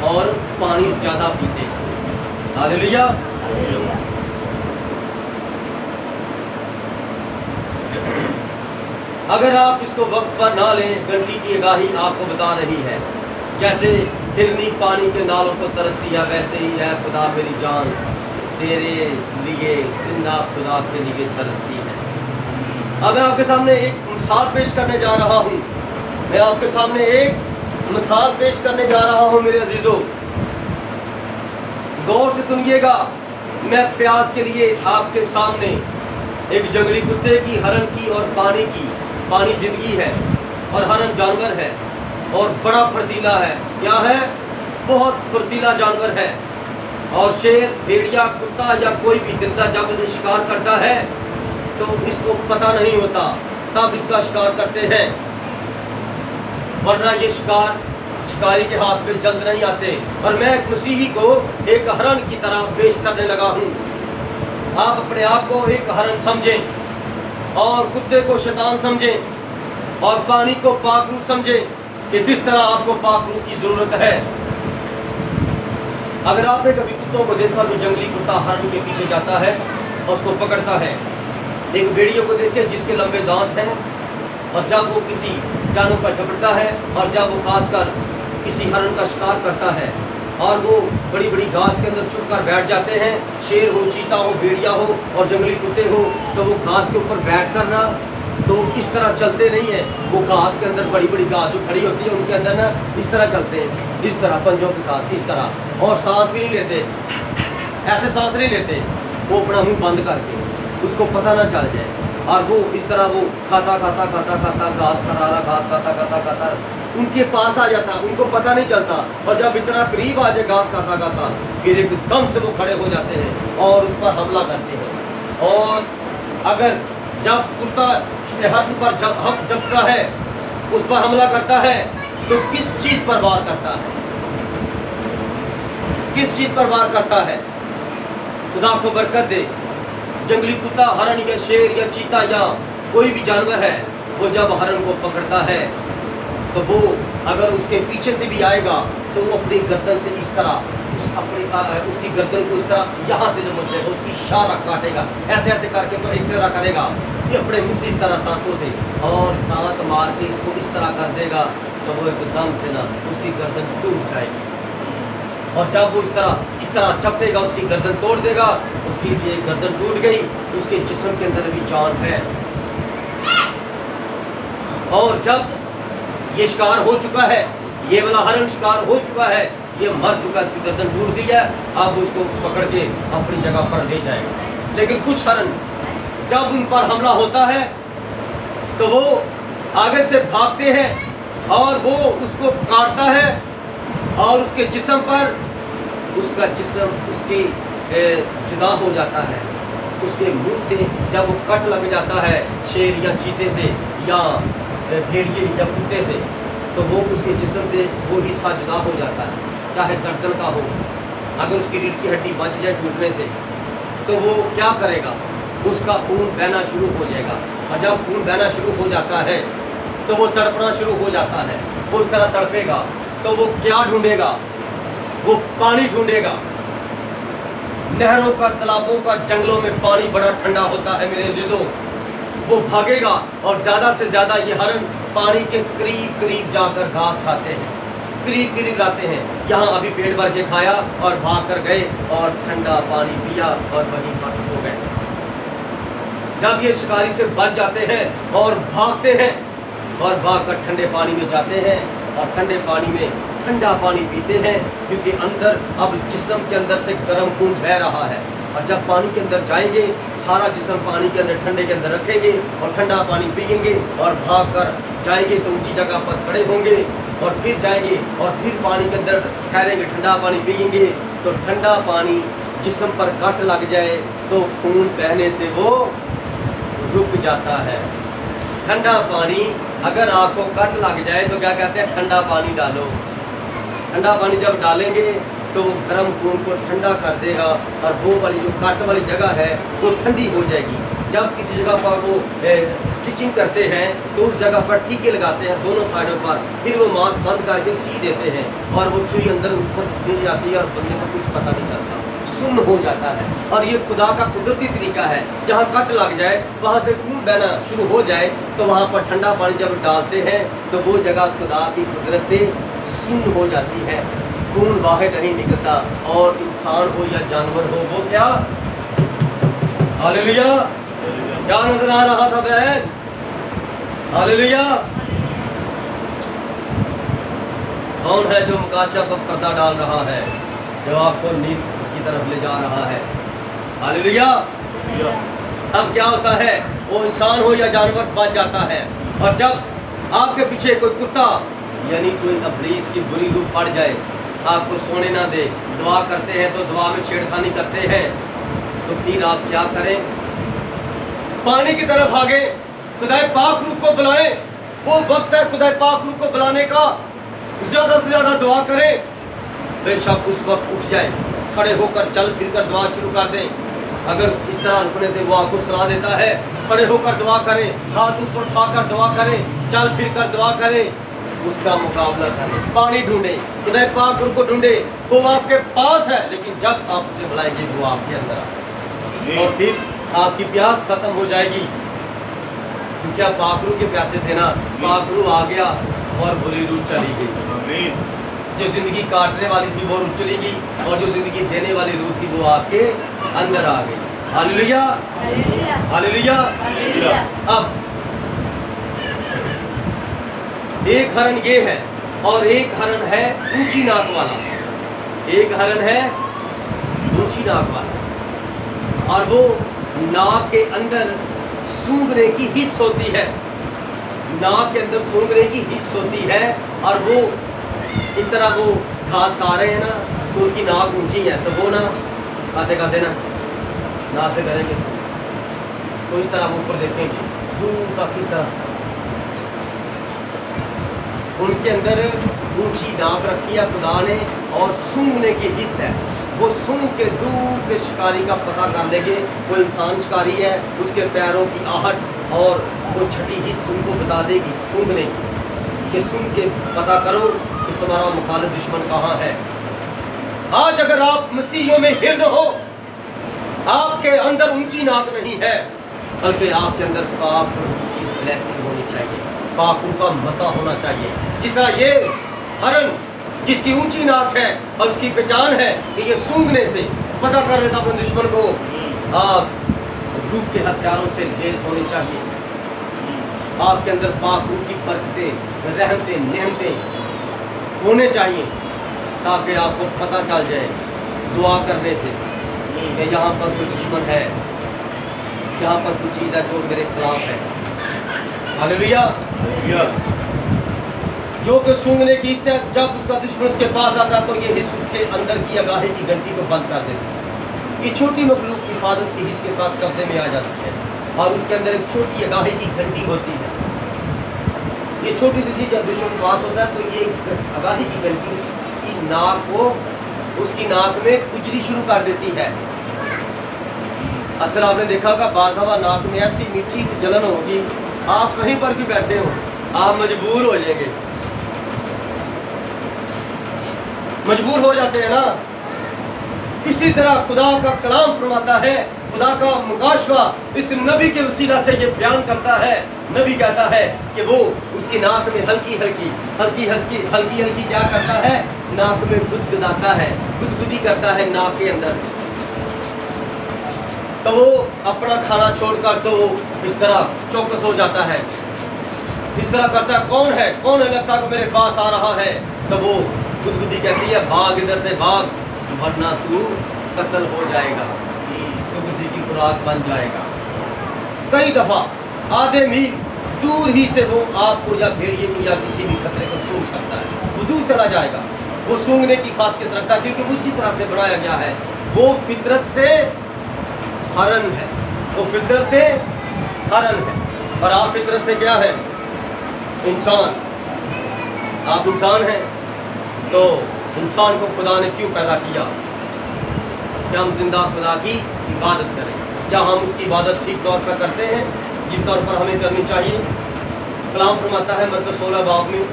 और पानी ज़्यादा पीते हैं। हालेलुया। अगर आप इसको वक्त पर ना लें, घंटी की आगाही आपको बता रही है, जैसे हिरनी पानी के नालों को तरसती है, वैसे ही है खुदा मेरी जान तेरे लिए, जिंदा खुदा के लिए तरसती है। अब मैं आपके सामने एक मिसाल पेश करने जा रहा हूँ, मैं आपके सामने एक मिसाल पेश करने जा रहा हूँ मेरे अजीजों, गौर से सुनिएगा। मैं प्यास के लिए आपके सामने एक जंगली कुत्ते की, हरन की और पानी की। पानी जिंदगी है और हरन जानवर है और बड़ा फर्तीला है। क्या है? बहुत फर्तीला जानवर है। और शेर, भेड़िया, कुत्ता या कोई भी जिंदा जब इसे शिकार करता है तो इसको पता नहीं होता, तब इसका शिकार करते हैं, वरना ये शिकारी के हाथ में जल्द नहीं आते। और मैं एक मसीही को एक हरन की तरह पेश करने लगा हूँ। आप अपने आप को एक हरन समझें और कुत्ते को शैतान समझें और पानी को पाकरू समझें कि जिस तरह आपको पाकरू की ज़रूरत है। अगर आपने कभी कुत्तों को देखा तो जंगली कुत्ता हरन के पीछे जाता है और उसको पकड़ता है। एक भेड़िए को देखें जिसके लंबे दांत हैं, और जब वो किसी जानवर पर झपटता है और जब वो खासकर किसी हरण का शिकार करता है और वो बड़ी बड़ी घास के अंदर छुप कर बैठ जाते हैं, शेर हो, चीता हो, भेड़िया हो और जंगली कुत्ते हो, तो वो घास के ऊपर बैठ कर ना तो इस तरह चलते नहीं है, वो घास के अंदर बड़ी बड़ी घास जो खड़ी होती है उनके अंदर ना इस तरह चलते हैं, इस तरह पंजों के साथ इस तरह, और सांस भी नहीं लेते, ऐसे सांस नहीं लेते, वो अपना मुंह बंद करके, उसको पता ना चल जाए, और वो इस तरह वो खाता खाता खाता खाता घास खा रहा, घास खाता खाता खाता उनके पास आ जाता, उनको पता नहीं चलता, और जब इतना करीब आ जाए घास खाता खाता फिर एकदम से वो खड़े हो जाते हैं और उस पर हमला करते हैं। और अगर जब कुत्ता हर पर जबता है, उस पर हमला करता है, तो किस चीज पर वार करता है, किस चीज पर वार करता है? खुदा को बरकत दे। जंगली कुत्ता, हरण या शेर या चीता या कोई भी जानवर है, वो जब हरण को पकड़ता है तो वो अगर उसके पीछे से भी आएगा तो वो अपनी गर्दन से इस तरह उसकी गर्दन को इस तरह यहाँ से जब बचेगा उसकी इशारा काटेगा, ऐसे ऐसे करके तो इस तरह करेगा, ये अपने मुंह से इस तरह दांतों से और दांत मार के इसको इस तरह कर देगा, तो वो एकदम से ना उसकी गर्दन टूट जाएगी, और जब वो इस तरह चपटेगा उसकी गर्दन तोड़ देगा, उसकी ये गर्दन टूट गई, उसके जिस्म के अंदर भी जान है। और जब ये शिकार हो चुका है, ये वाला हरण शिकार हो चुका है, ये मर चुका है, इसकी गर्दन टूट गई है, अब उसको पकड़ के अपनी जगह पर ले जाएगा। लेकिन कुछ हरण जब उन पर हमला होता है तो वो आगे से भागते हैं और वो उसको काटता है और उसके जिस्म पर उसका जिस्म उसकी जुदा हो जाता है, उसके मुंह से जब वो कट लग जाता है शेर या चीते से या भेड़िए या कुत्ते से, तो वो उसके जिस्म से वो हिस्सा जुदा हो जाता है, चाहे गर्दन का हो, अगर उसकी रीढ़ की हड्डी बच जाए टूटने से तो वो क्या करेगा, उसका खून बहना शुरू हो जाएगा, और जब खून बहना शुरू हो जाता है तो वो तड़पना शुरू हो जाता है, वो उस तरह तड़पेगा तो वो क्या ढूंढेगा, वो पानी ढूंढेगा। नहरों का, तालाबों का, जंगलों में पानी बड़ा ठंडा होता है मेरे अज़ीज़ों, वो भागेगा और ज़्यादा से ज़्यादा ये हरण पानी के करीब करीब जाकर घास खाते हैं, करीब करीब लाते हैं, यहाँ अभी पेट भर के खाया और भाग कर गए और ठंडा पानी पिया और वहीं पर सो गए। जब ये शिकारी से बच जाते हैं और भागते हैं और भाग कर ठंडे पानी में जाते हैं और ठंडे पानी में ठंडा पानी पीते हैं, क्योंकि अंदर अब जिस्म के अंदर से गर्म खून बह रहा है, और जब पानी के अंदर जाएंगे सारा जिस्म पानी के अंदर ठंडे के अंदर रखेंगे और ठंडा पानी पिएंगे और भाग कर जाएंगे तो ऊंची जगह पर खड़े होंगे और फिर जाएंगे और फिर पानी के अंदर ठहरेंगे, ठंडा पानी पिएंगे, तो ठंडा पानी जिस्म पर कट लग जाए तो खून बहने से वो रुक जाता है। ठंडा पानी अगर आपको कट लग जाए तो क्या कहते हैं, ठंडा पानी डालो, ठंडा पानी जब डालेंगे तो वो गर्म खून को ठंडा कर देगा और वो वाली जो कट वाली जगह है वो ठंडी हो जाएगी। जब किसी जगह पर वो स्टिचिंग करते हैं तो उस जगह पर टीके लगाते हैं दोनों साइडों पर, फिर वो मांस बंद करके सी देते हैं और वो सुई अंदर ऊपर मिल जाती है और बंदे को कुछ पता नहीं चलता, सुन्न हो जाता है। और ये खुदा का कुदरती तरीका है, जहाँ कट लग जाए वहाँ से खून बहना शुरू हो जाए तो वहाँ पर ठंडा पानी जब डालते हैं तो वो जगह खुदा की कुदरत से सुन्न हो जाती है, खून बाहर नहीं निकलता, और इंसान हो या जानवर हो वो क्या, हालेलुया, क्या नजर आ रहा था बहन, हालेलुया। कौन है जो मुकाशा पर पर्दा डाल रहा है, जो आपको नींद की तरफ ले जा रहा है, हालेलुया। अब क्या होता है, वो इंसान हो या जानवर बच जाता है, और जब आपके पीछे कोई कुत्ता यानी कोई इब्लीस की बुरी रूह पड़ जाए, आपको सोने ना दे, दुआ करते हैं तो दुआ में छेड़खानी करते हैं, तो फिर आप क्या करें, पानी की तरफ भागे, खुदाए पाक रूह को बुलाएं, वो वक्त है खुदाए पाक रूह को बुलाने का, ज़्यादा से ज़्यादा दुआ करें, बेशक उस वक्त उठ जाए, खड़े होकर चल फिर कर दुआ शुरू कर दें। अगर इस तरह रुकने से वो आपको सलाह देता है, खड़े होकर दुआ करें, हाथ ऊपर उठाकर दुआ करें, चल फिर कर दुआ करें, उसका मुकाबला करें, पानी ढूंढे, खुदा पाक रूह को ढूंढे, वो आपके पास है, लेकिन जब आप उसे बुलाएंगे वो आपके अंदर आए और फिर आपकी प्यास खत्म हो जाएगी, क्योंकि आप पाक रूह के प्यासे थे ना, पाक रूह आ गया और बुरी रूह चली गई। जो जिंदगी काटने वाली थी वो रूह चली गई, और जो जिंदगी देने वाली रूह थी वो आपके अंदर आ गई। Hallelujah, hallelujah. अब एक हरण ये है, और एक हरण है ऊंची नाक वाला। एक हरण है ऊंची नाक वाला, और वो नाक के अंदर सूंघने की हिस्स होती है, नाक के अंदर सूंघने की हिस्स होती है। और वो इस तरह वो घास खा रहे हैं ना, तो उनकी नाक ऊंची है, तो वो ना खाते खाते ना नाक से करेंगे तो इस तरह वो ऊपर देखेंगे दूर तक, इस तरह उनके अंदर ऊंची नाक रखी है खुदा ने, और सूंघने की हिस्स है। वो सूंघ के दूर से शिकारी का पता कर लेंगे, वो इंसान शिकारी है, उसके पैरों की आहट और वो छठी हिस्स उनको बता देगी सूंघने की, कि सूंघ के पता करो कि तुम्हारा मुखालिफ दुश्मन कहाँ है। आज अगर आप मसीहियों में हिरन हो, आपके अंदर ऊंची नाक नहीं है, बल्कि आपके अंदर पाक की ब्लेसिंग होनी चाहिए, पाकों का मसा होना चाहिए। जिस तरह ये हरण जिसकी ऊंची नाक है और उसकी पहचान है कि ये सूंघने से पता कर लेता अपने दुश्मन को, आप रूह के हथियारों से लेस होनी चाहिए। आपके अंदर पाक रूह की बरकतें, रहमतें, नेमतें होने चाहिए, ताकि आपको पता चल जाए दुआ करने से कि यहाँ पर कोई दुश्मन है, यहाँ पर कोई चीज़ है जो मेरे खिलाफ है। हालेलुया। जो कि सूंघने की हिस्सा, जब उसका दुश्मन उसके पास आता है तो ये हिस्सा उसके अंदर की आगाही की घंटी को बंद कर देती है। ये छोटी मखलूक की हिफाजत की हिस्स के साथ कब्जे में आ जाती है, और उसके अंदर एक छोटी आगाही की घंटी होती है। ये छोटी सी चीज जब दुश्मन पास होता है तो ये आगाही की घंटी उसकी नाक को, उसकी नाक में खुजली शुरू कर देती है। अक्सर आपने देखा होगा बाद हवा नाक में ऐसी मीठी सी जलन होगी, आप कहीं पर भी बैठे हो आप मजबूर हो जाएंगे, मजबूर हो जाते हैं ना। इसी तरह खुदा का कलाम फरमाता है, खुदा का मुकाशवा इस नबी के वसीला से ये बयान करता है। नबी कहता है कि वो उसकी नाक में हल्की हल्की क्या करता है, नाक में गुदगुदाता है, गुदगुदी करता है नाक के अंदर। तो वो अपना खाना छोड़कर तो वो इस तरह चौकस हो जाता है, इस तरह करता है, कौन है लगता है मेरे पास आ रहा है। तो वो गुदगुदी कहती है, भाग इधर से भाग, वरना तू कत्ल हो जाएगा, तो किसी की खुराक बन जाएगा। कई दफा आधे मील दूर ही से वो आपको या भेड़िए को या किसी भी खतरे को सूंघ सकता है, वो दूर चला जाएगा। वो सूंघने की खासियत रखता है क्योंकि उसी तरह से बनाया गया है। वो फितरत से हरण है, वो फितरत से हरण है। और आप फितरत से क्या है? इंसान। आप इंसान हैं, तो इंसान को खुदा ने क्यों पैदा किया? क्या हम जिंदा खुदा की इबादत करें? क्या हम उसकी इबादत ठीक तौर पर करते हैं जिस तौर पर हमें करनी चाहिए? कलाम फरमाता है मत्ती 16 बाब में,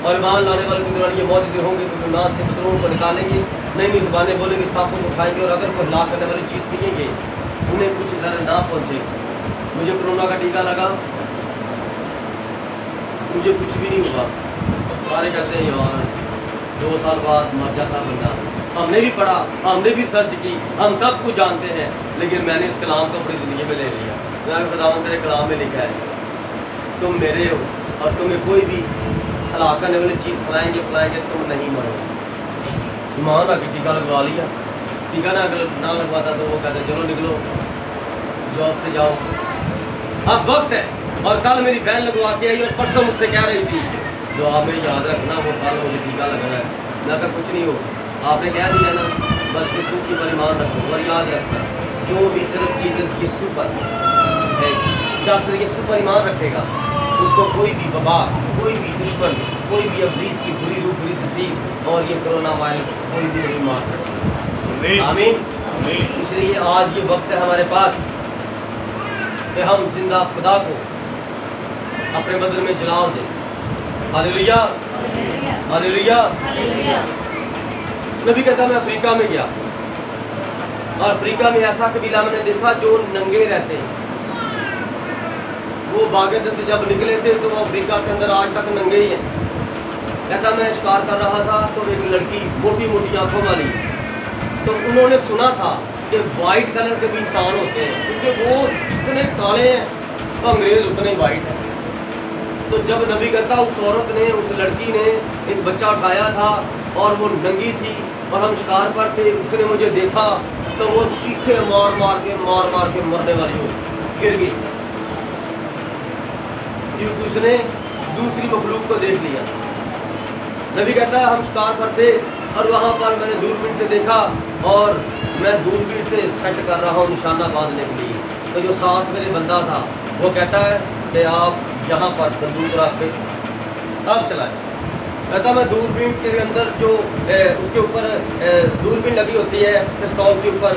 और ईमान लाने वाले के दौरान ये मौजूद होंगे तो नाद से बदरों को निकालेंगे, नई नई जुबानें बोलेंगे, सांपों को खाएंगे, और अगर कोई ला करने वाली चीज़ पिएंगे उन्हें कुछ ज़रा ना पहुँचे। मुझे कोरोना का टीका लगा, मुझे कुछ भी नहीं हुआ। सारे कहते हैं यार 2 साल बाद मर जाता बंदा। हमने भी पढ़ा, हमने भी सर्च की, हम सब कुछ जानते हैं, लेकिन मैंने इस कलाम को अपनी ज़िंदगी में ले लिया। मैं खुदावंद तेरे कलाम में लिखा है तुम मेरे हो, और तुम्हें कोई भी हलाक करने वाली चीज़ खिलाएंगे तुम नहीं मरोगे। ईमान आके टीका लगवा लिया, टीका ना अगर ना लगवाता तो वो कहते चलो निकलो जॉब से जाओ। अब वक्त है, और कल मेरी बहन लगवा के आई और परसों मुझसे कह रही थी जो आप में याद रखना वो कल मुझे टीका लगना है। मैं कहा कुछ नहीं हो, आपने कह दिया ना, बस यीशु की पर ईमान रखो और याद रखना जो भी सिर्फ चीज़ें यीशु पर है, डॉक्टर यीशु पर ईमान रखेगा उसको कोई भी वबा, कोई भी दुश्मन, कोई भी अब्लीस की बुरी रूह, बुरी तस्वीर और ये कोरोना वायरस कोई भी नहीं मार सकता। आमीन। इसलिए आज ये वक्त है हमारे पास कि हम जिंदा खुदा को अपने बदन में जलाओ दें। Hallelujah, hallelujah. नबी कहता मैं अफ्रीका में गया, और अफ्रीका में ऐसा कबीला मैंने देखा जो नंगे रहते हैं। वो भागे थे जब निकले थे तो अफ्रीका के अंदर आज तक नंगे ही हैं। کہتا میں شکار کر رہا تھا تو ایک لڑکی موٹی موٹی آنکھوں والی، تو انہوں نے سنا تھا کہ وائٹ کلر کے بھی انسان ہوتے ہیں، کیونکہ وہ جتنے کالے ہیں تو انگریز اتنے وائٹ ہیں۔ تو جب نبی کہتا اس عورت نے، اس لڑکی نے ایک بچہ اٹھایا تھا اور وہ ننگی تھی اور ہم شکار پر تھے، اس نے مجھے دیکھا تو وہ چیخے مار مار کے مرنے والی ہو گر گئی، کیونکہ اس نے دوسری مخلوق کو دیکھ لیا۔ نبی کہتا ہے ہم شکار پر تھے اور وہاں پر میں نے دوربین سے دیکھا اور میں دوربین سے سیٹ کر رہا ہوں نشانہ باندھنے کے لیے، تو جو ساتھ میرے بندہ تھا وہ کہتا ہے کہ آپ یہاں پر بندوق رکھ کے اب چلائیں۔ کہتا میں دوربین کے اندر جو اس کے اوپر دوربین لگی ہوتی ہے پستول کے اوپر،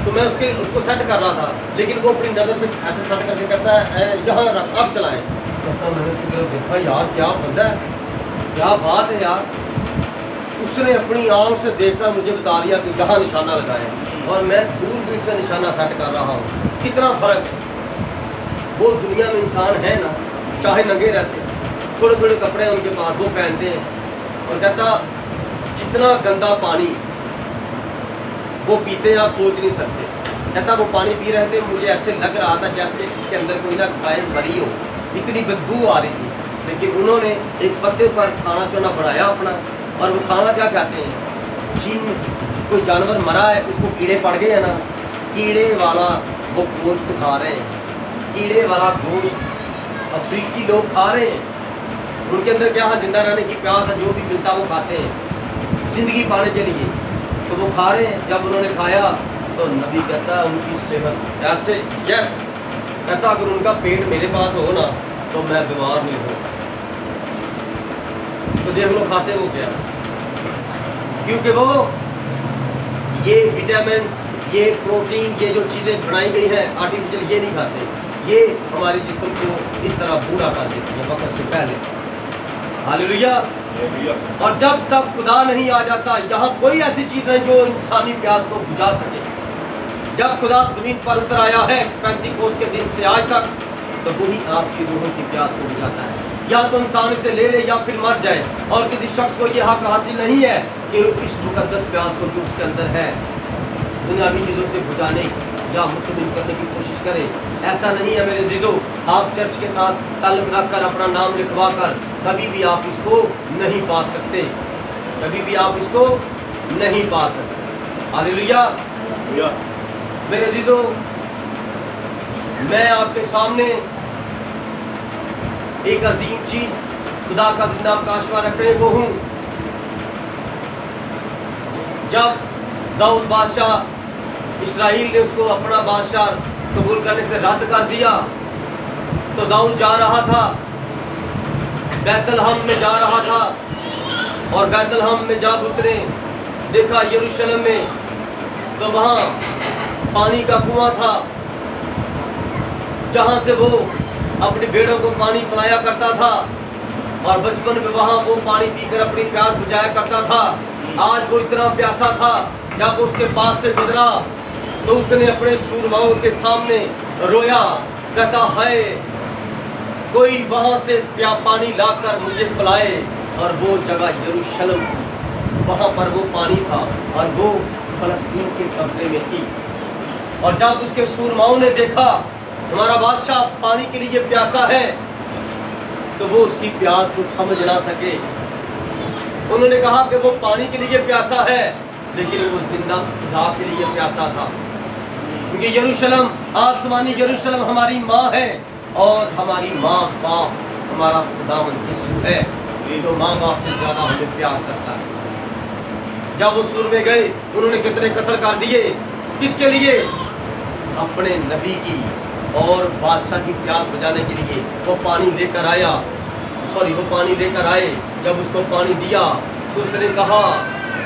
تو میں اس کو سیٹ کر رہا تھا، لیکن وہ اپنی نظر سے ایسے سیٹ کر کے کہتا ہے یہاں رکھ اب چلائیں۔ کہتا میں نے اس کی طرف دیکھا، یار کیا بندہ ہے، کیا بات ہے یار۔ اس نے اپنی آنکھ سے دیکھ کر مجھے بتا دیا کہ یہاں نشانہ لگائے اور میں دوربین سے نشانہ سیٹ کر رہا ہوں۔ کتنا فرق ہے۔ وہ دنیا میں انسان ہے نا، چاہے ننگے رہتے ہیں، تھوڑے تھوڑے کپڑے ان کے پاس وہ پہنتے ہیں، اور کہتا جتنا گندا پانی وہ پیتے ہیں آپ سوچ نہیں سکتے۔ کہتا وہ پانی پی رہے تھے، مجھے ایسے لگ رہا تھا جیسے اس کے اندر کوئی نہ گائے مری ہو، اتنی بدبو آ رہی تھی۔ لیکن انہوں نے ایک پتے پر کھانا چونا بڑھایا اپنا، اور وہ کھانا کیا کہتے ہیں، جن کوئی جانور مرا ہے اس کو کیڑے پڑ گئے ہیں نا، کیڑے والا وہ گوشت کھا رہے ہیں، کیڑے والا گوشت افریقی لوگ کھا رہے ہیں۔ ان کے اندر کیا ہے، زندہ رہنے کی پیاس ہے، جو بھی ملتا وہ کھاتے ہیں زندگی پانے کے لیے، تو وہ کھا رہے ہیں۔ جب انہوں نے کھایا تو نبی کہتا ہے ان کی صحت ایسے یس، کہتا اگر ان کا پیٹ میرے پاس ہو نا تو میں بیمار نہیں ہوں۔ تو دیکھ لو کھاتے وہ کیا، کیونکہ وہ یہ وٹامنس، یہ پروٹین، یہ جو چیزیں بنائی گئی ہیں آرٹیفیشل، یہ نہیں کھاتے، یہ ہمارے جسم کو اس طرح بوڑھا کر دیتی ہے وقت سے پہلے۔ ہاللیلویا۔ اور جب تک خدا نہیں آ جاتا، یہاں کوئی ایسی چیز نہیں جو انسانی پیاس کو بجھا سکے۔ جب خدا زمین پر اتر آیا ہے پینتیکوس کے دن سے آج تک، تو وہی آپ کی روحوں کی پیاس کو بجھاتا ہے۔ یا تو انسان اسے لے لے یا پھر مر جائے، اور کسی شخص کو یہ حق حاصل نہیں ہے کہ اس مقدس پیاس کو جو اس کے اندر ہے دنیاوی چیزوں سے بجھانے یا مطمئن کرنے کی کوشش کرے۔ ایسا نہیں ہے میرے عزیزو، آپ چرچ کے ساتھ تعلق رکھ کر اپنا نام لکھوا کر کبھی بھی آپ اس کو نہیں پا سکتے، کبھی بھی آپ اس کو نہیں پا سکتے۔ ہاللیلویا۔ میرے عزیزو، میں آپ کے سامنے ایک عظیم چیز خدا کا زندہ کاشوا رکھنے کو ہوں۔ جب داؤد بادشاہ اسرائیل نے اس کو اپنا بادشاہ قبول کرنے سے رد کر دیا، تو داؤد جا رہا تھا، بیت الحم میں جا رہا تھا، اور بیت الحم میں جب اس نے دیکھا یروشلم میں، تو وہاں پانی کا کنواں تھا جہاں سے وہ اپنی بھیڑوں کو پانی پلایا کرتا تھا، اور بچپن میں وہاں وہ پانی پی کر اپنی پیاس بجھایا کرتا تھا۔ آج وہ اتنا پیاسا تھا، جب اس کے پاس سے گزرا تو اس نے اپنے سورماؤں کے سامنے رویا، کہتا ہے کوئی وہاں سے پانی لا کر مجھے پلائے۔ اور وہ جگہ یروشلم تھی، وہاں پر وہ پانی تھا، اور وہ فلسطین کے قبضے میں تھی۔ اور جب اس کے سورماؤں نے دیکھا ہمارا بادشاہ پانی کے لیے پیاسا ہے، تو وہ اس کی پیاس کو سمجھ نہ سکے۔ انہوں نے کہا کہ وہ پانی کے لیے پیاسا ہے، لیکن وہ زندہ خدا کے لیے پیاسا تھا، کیونکہ یروشلم، آسمانی یروشلم ہماری ماں ہے، اور ہماری ماں باپ ہمارا خداوند یسوع ہے، جو ماں باپ سے زیادہ ہمیں پیار کرتا ہے۔ جب وہ سور میں گئے، انہوں نے کتنے قتل کر دیے، کس کے لیے؟ اپنے نبی کی اور بادشاہ کی پیاس بجھانے کے لیے۔ وہ پانی لے کر آئے، جب اس کو پانی دیا تو اس نے کہا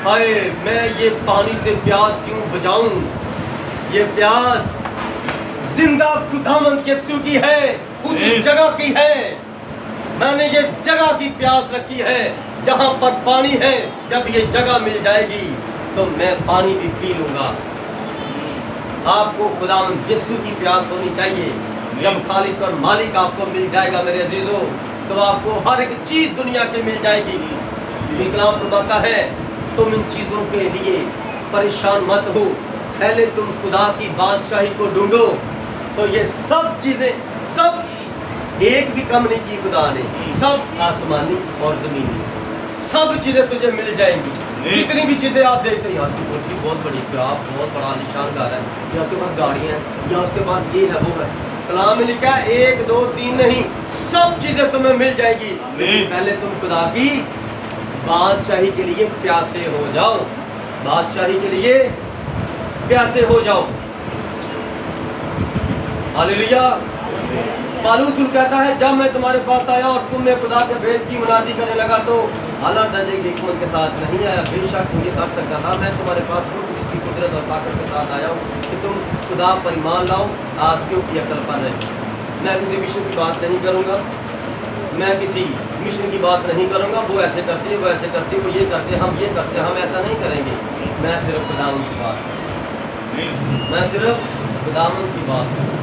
ہائے میں یہ پانی سے پیاس کیوں بجھاؤں، یہ پیاس زندہ خداوند یسوع کی ہے، اسی جگہ کی ہے۔ میں نے یہ جگہ کی پیاس رکھی ہے جہاں پر پانی ہے، جب یہ جگہ مل جائے گی تو میں پانی بھی پی لوں گا۔ آپ کو خداوند یسوع کی پیاس ہونی چاہیے۔ جب خالق اور مالک آپ کو مل جائے گا میرے عزیزو، तो आपको हर एक चीज दुनिया की मिल जाएगी। कलाम फरमाता है तुम इन चीजों के लिए परेशान मत हो, पहले तुम खुदा की बादशाही को ढूंढो तो ये सब चीजें, सब एक भी कम नहीं की खुदा ने, सब आसमानी और जमीनी सब चीजें तुझे मिल जाएंगी। जितनी भी चीजें आप देखते हैं, यहाँ की कोठी बहुत बड़ी, आप बहुत बड़ा निशान घर है, यहाँ के पास गाड़ियाँ हैं, यहाँ उसके पास ये है वो है। कलाम में लिखा है 1 2 3 नहीं, सब चीजें तुम्हें मिल जाएगी। पहले तुम खुदा की बादशाही के लिए प्यासे हो जाओ, बादशाही के लिए प्यासे हो जाओ। हालेलुया। पालूस कहता है जब मैं तुम्हारे पास आया और तुम में खुदा के भेद की मुनादी करने लगा तो आला दर्जे की हिकमत के साथ नहीं आया, बेशक मुझे कर सकता था। मैं तुम्हारे पास की कुदरत और ताकत के साथ आया हूँ कि तुम खुदा पर ईमान लाओ, आदमियों की अकल पर नहीं। मैं किसी मिशन की बात नहीं करूँगा, मैं किसी मिशन की बात नहीं करूँगा, वो ऐसे करते हैं, वो ऐसे करते हैं, वो ये करते हैं, हम ये करते हैं, हम ऐसा नहीं करेंगे। मैं सिर्फ खुदावंद की बात करूँ, मैं सिर्फ खुदावंद की बात करूँ।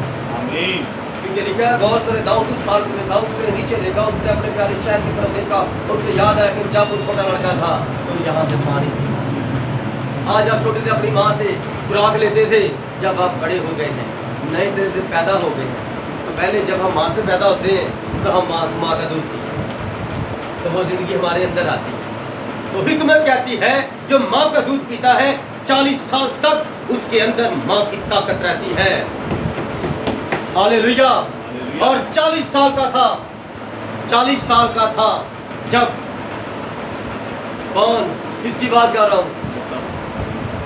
क्योंकि लिखा है गौर करे दाऊद उस हाल में था, उसने नीचे देखा, उसने अपने प्यारे शहर की तरफ देखा और उसे याद आया कि जब वो छोटा लड़का था तो यहाँ से पानी पीता। आज आप छोटे थे अपनी माँ से खुराक लेते थे, जब आप बड़े हो गए हैं, नए सिरे से पैदा हो गए हैं, तो पहले जब हम माँ से पैदा होते हैं तो हम माँ का दूध पीते हैं, तो वो जिंदगी हमारे अंदर आती है। तो हिकमत कहती है जो माँ का दूध पीता है 40 साल तक उसके अंदर माँ की ताकत रहती है। हालेलुया। और 40 साल का था, 40 साल का था जब कौन, इसकी बात कर रहा हूँ।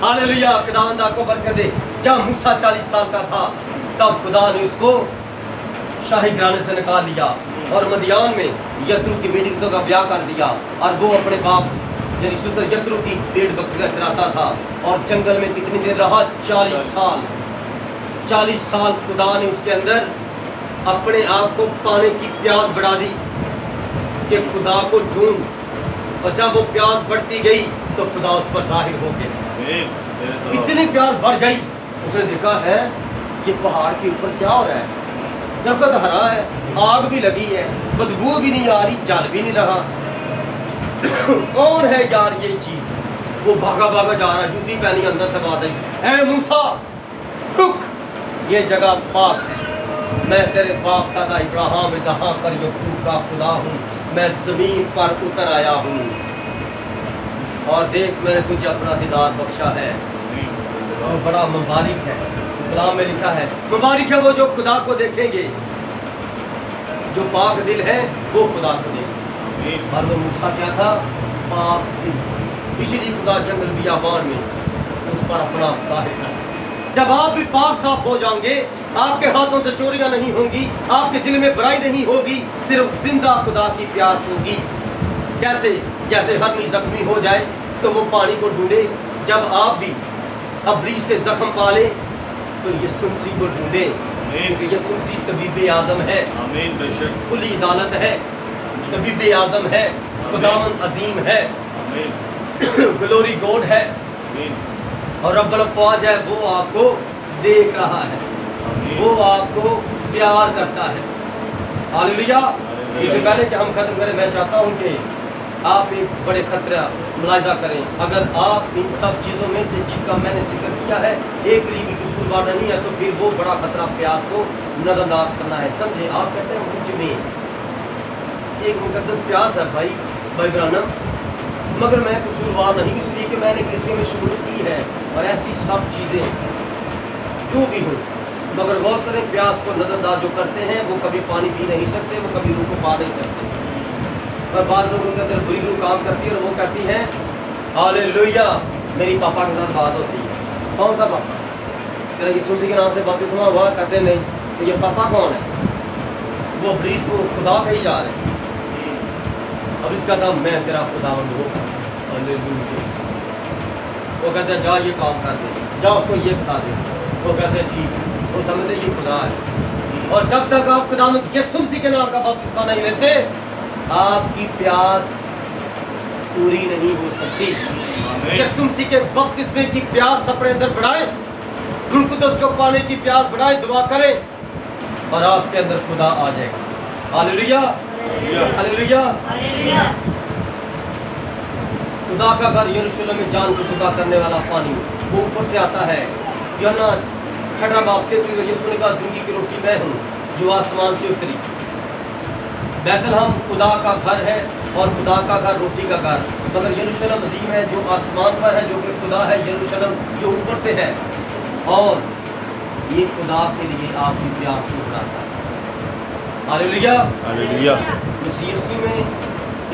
हालेलुया। खुदावंद आपको बरकत दे। जब मूसा 40 साल का था तब खुदा ने उसको शाही घराने से निकाल लिया और मदियान में यत्रो की बेटी का ब्याह कर दिया और वो अपने बाप यानी सुतर यत्रो की भेड़ बकरियां चराता था और जंगल में कितनी देर रहा, 40 साल। 40 साल खुदा ने उसके अंदर अपने आप को पाने की प्यास बढ़ा दी कि खुदा को ढूंढ, और जब वो प्यास बढ़ती गई तो खुदा उस पर जाहिर हो गया। इतनी प्यास बढ़ गई, उसने देखा है ये पहाड़ के ऊपर क्या हो रहा है, दरख्त हरा है, आग भी लगी है, बदबू भी नहीं आ रही, जल भी नहीं रहा। कौन है यार ये चीज। वो भागा भागा जा रहा, जूती पहनी, अंदर से बात आई, ऐ मूसा रुक, ये जगह पाक है, मैं तेरे बाप दादा इब्राहिम जहाँ कर यकूब का खुदा हूँ, मैं ज़मीन पर उतर आया हूँ और देख मैंने तुझे अपना दीदार बख्शा है। और बड़ा मुबारक है, कलाम में लिखा है मुबारक है वो जो खुदा को देखेंगे, जो पाक दिल है वो खुदा को देखेंगे। और वो मूसा क्या था, पाक दिल, इसलिए खुदा जंगल बियाबान में उस पर अपना जाहिर कर। जब आप भी पाक साफ हो जाओगे, आपके हाथों से चोरियां नहीं होंगी, आपके दिल में बुराई नहीं होगी, सिर्फ जिंदा खुदा की प्यास होगी। कैसे, जैसे हरनी जख्मी हो जाए तो वो पानी को ढूंढे, जब आप भी अबरी से जख्म पाले तो यीशु मसीह को ढूंढे, क्योंकि यीशु मसीह तबीब आज़म है, खुली अदालत है, तबीब आज़म है, खुदावंद अजीम है, ग्लोरी गॉड है और रब्बुल अफ़वाज है। वो आपको देख रहा है, वो आपको प्यार करता है। हालेलुया। इससे पहले कि हम खत्म करें, मैं चाहता हूँ कि आप एक बड़े खतरा मुलाहिजा करें। अगर आप इन सब चीज़ों में से जिनका मैंने जिक्र किया है एक भी कसूरवार नहीं है, तो फिर वो बड़ा खतरा प्यास को नज़रअंदाज करना है। समझे, आप कहते हैं मुझ में एक मुकद्दस प्यास है भाई ब्रनम, मगर मैं कसूरवार नहीं, इसलिए कि मैंने किसी में शुरू की है और ऐसी सब चीज़ें जो भी हो। मगर गौर करें, प्यास को नज़रअंदाज जो करते हैं वो कभी पानी पी नहीं सकते, वो कभी रूह को पा नहीं सकते। और बाद लोगों के अंदर बुरी रूह काम करती है और वो कहती है हालेलुया, मेरी पापा के साथ बात होती है। कौन सा पापा? तेरा यीशु मसीह के नाम से बातें सुना हुआ? कहते नहीं। तो ये पापा कौन है? वो अबलीस को खुदा कही जा रहे हैं। अब इसका नाम मैं तेरा खुदावंद हूँ। हालेलुया। वो कहते हैं जा ये काम कर दे, जा उसको ये बता दे। वो कहते हैं ठीक है, वो समझते ये खुदा है। और जब तक आप खुदावंद यीशु मसीह के नाम का बपतिस्मा नहीं लेते, आपकी प्यास पूरी नहीं हो सकती। यीशु मसीह के बपतिस्मे की प्यास अपने अंदर बढ़ाएं, उनको तो उसको पाने की प्यास बढ़ाएं, दुआ करें और आपके अंदर खुदा आ जाएगा। हालेलुया। हालेलुया। खुदा का घर यरूशलेम में जान को सुधा करने वाला पानी वो ऊपर से आता है। यूहन्ना 6 बाब के यीशु ने कहा जिंदगी की रोटी मैं हूँ जो आसमान से उतरी। बैतलहम खुदा का घर है और खुदा का घर रोटी का घर, मगर यरूशलेम अजीम है जो आसमान पर है, जो कि खुदा है। यरूशलेम जो ऊपर से है और ये खुदा के लिए आपकी प्यास को बढ़ाता है। हालेलुया। हालेलुया। मसीह यीशु में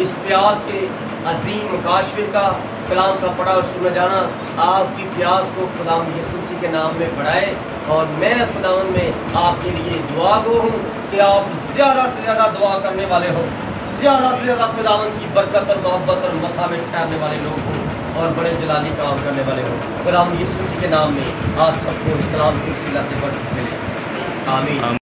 इस प्यास के अजीम काशफे का कलाम का पढ़ा और सुना जाना आपकी प्यास को खुदावंद यीशु मसीह के नाम में बढ़ाए। और मैं खुदावंद में आपके लिए दुआ गो हूँ कि आप ज़्यादा से ज़्यादा दुआ करने वाले हो, ज़्यादा से ज़्यादा खुदावंद की बरकत और मोहब्बत और मसा में ठहरने वाले लोग हों और बड़े जलाली काम करने वाले हों। खुदावंद यीशु मसीह के नाम में आप सबको इस कलाम की वसीला से बरकत मिले। आमीन।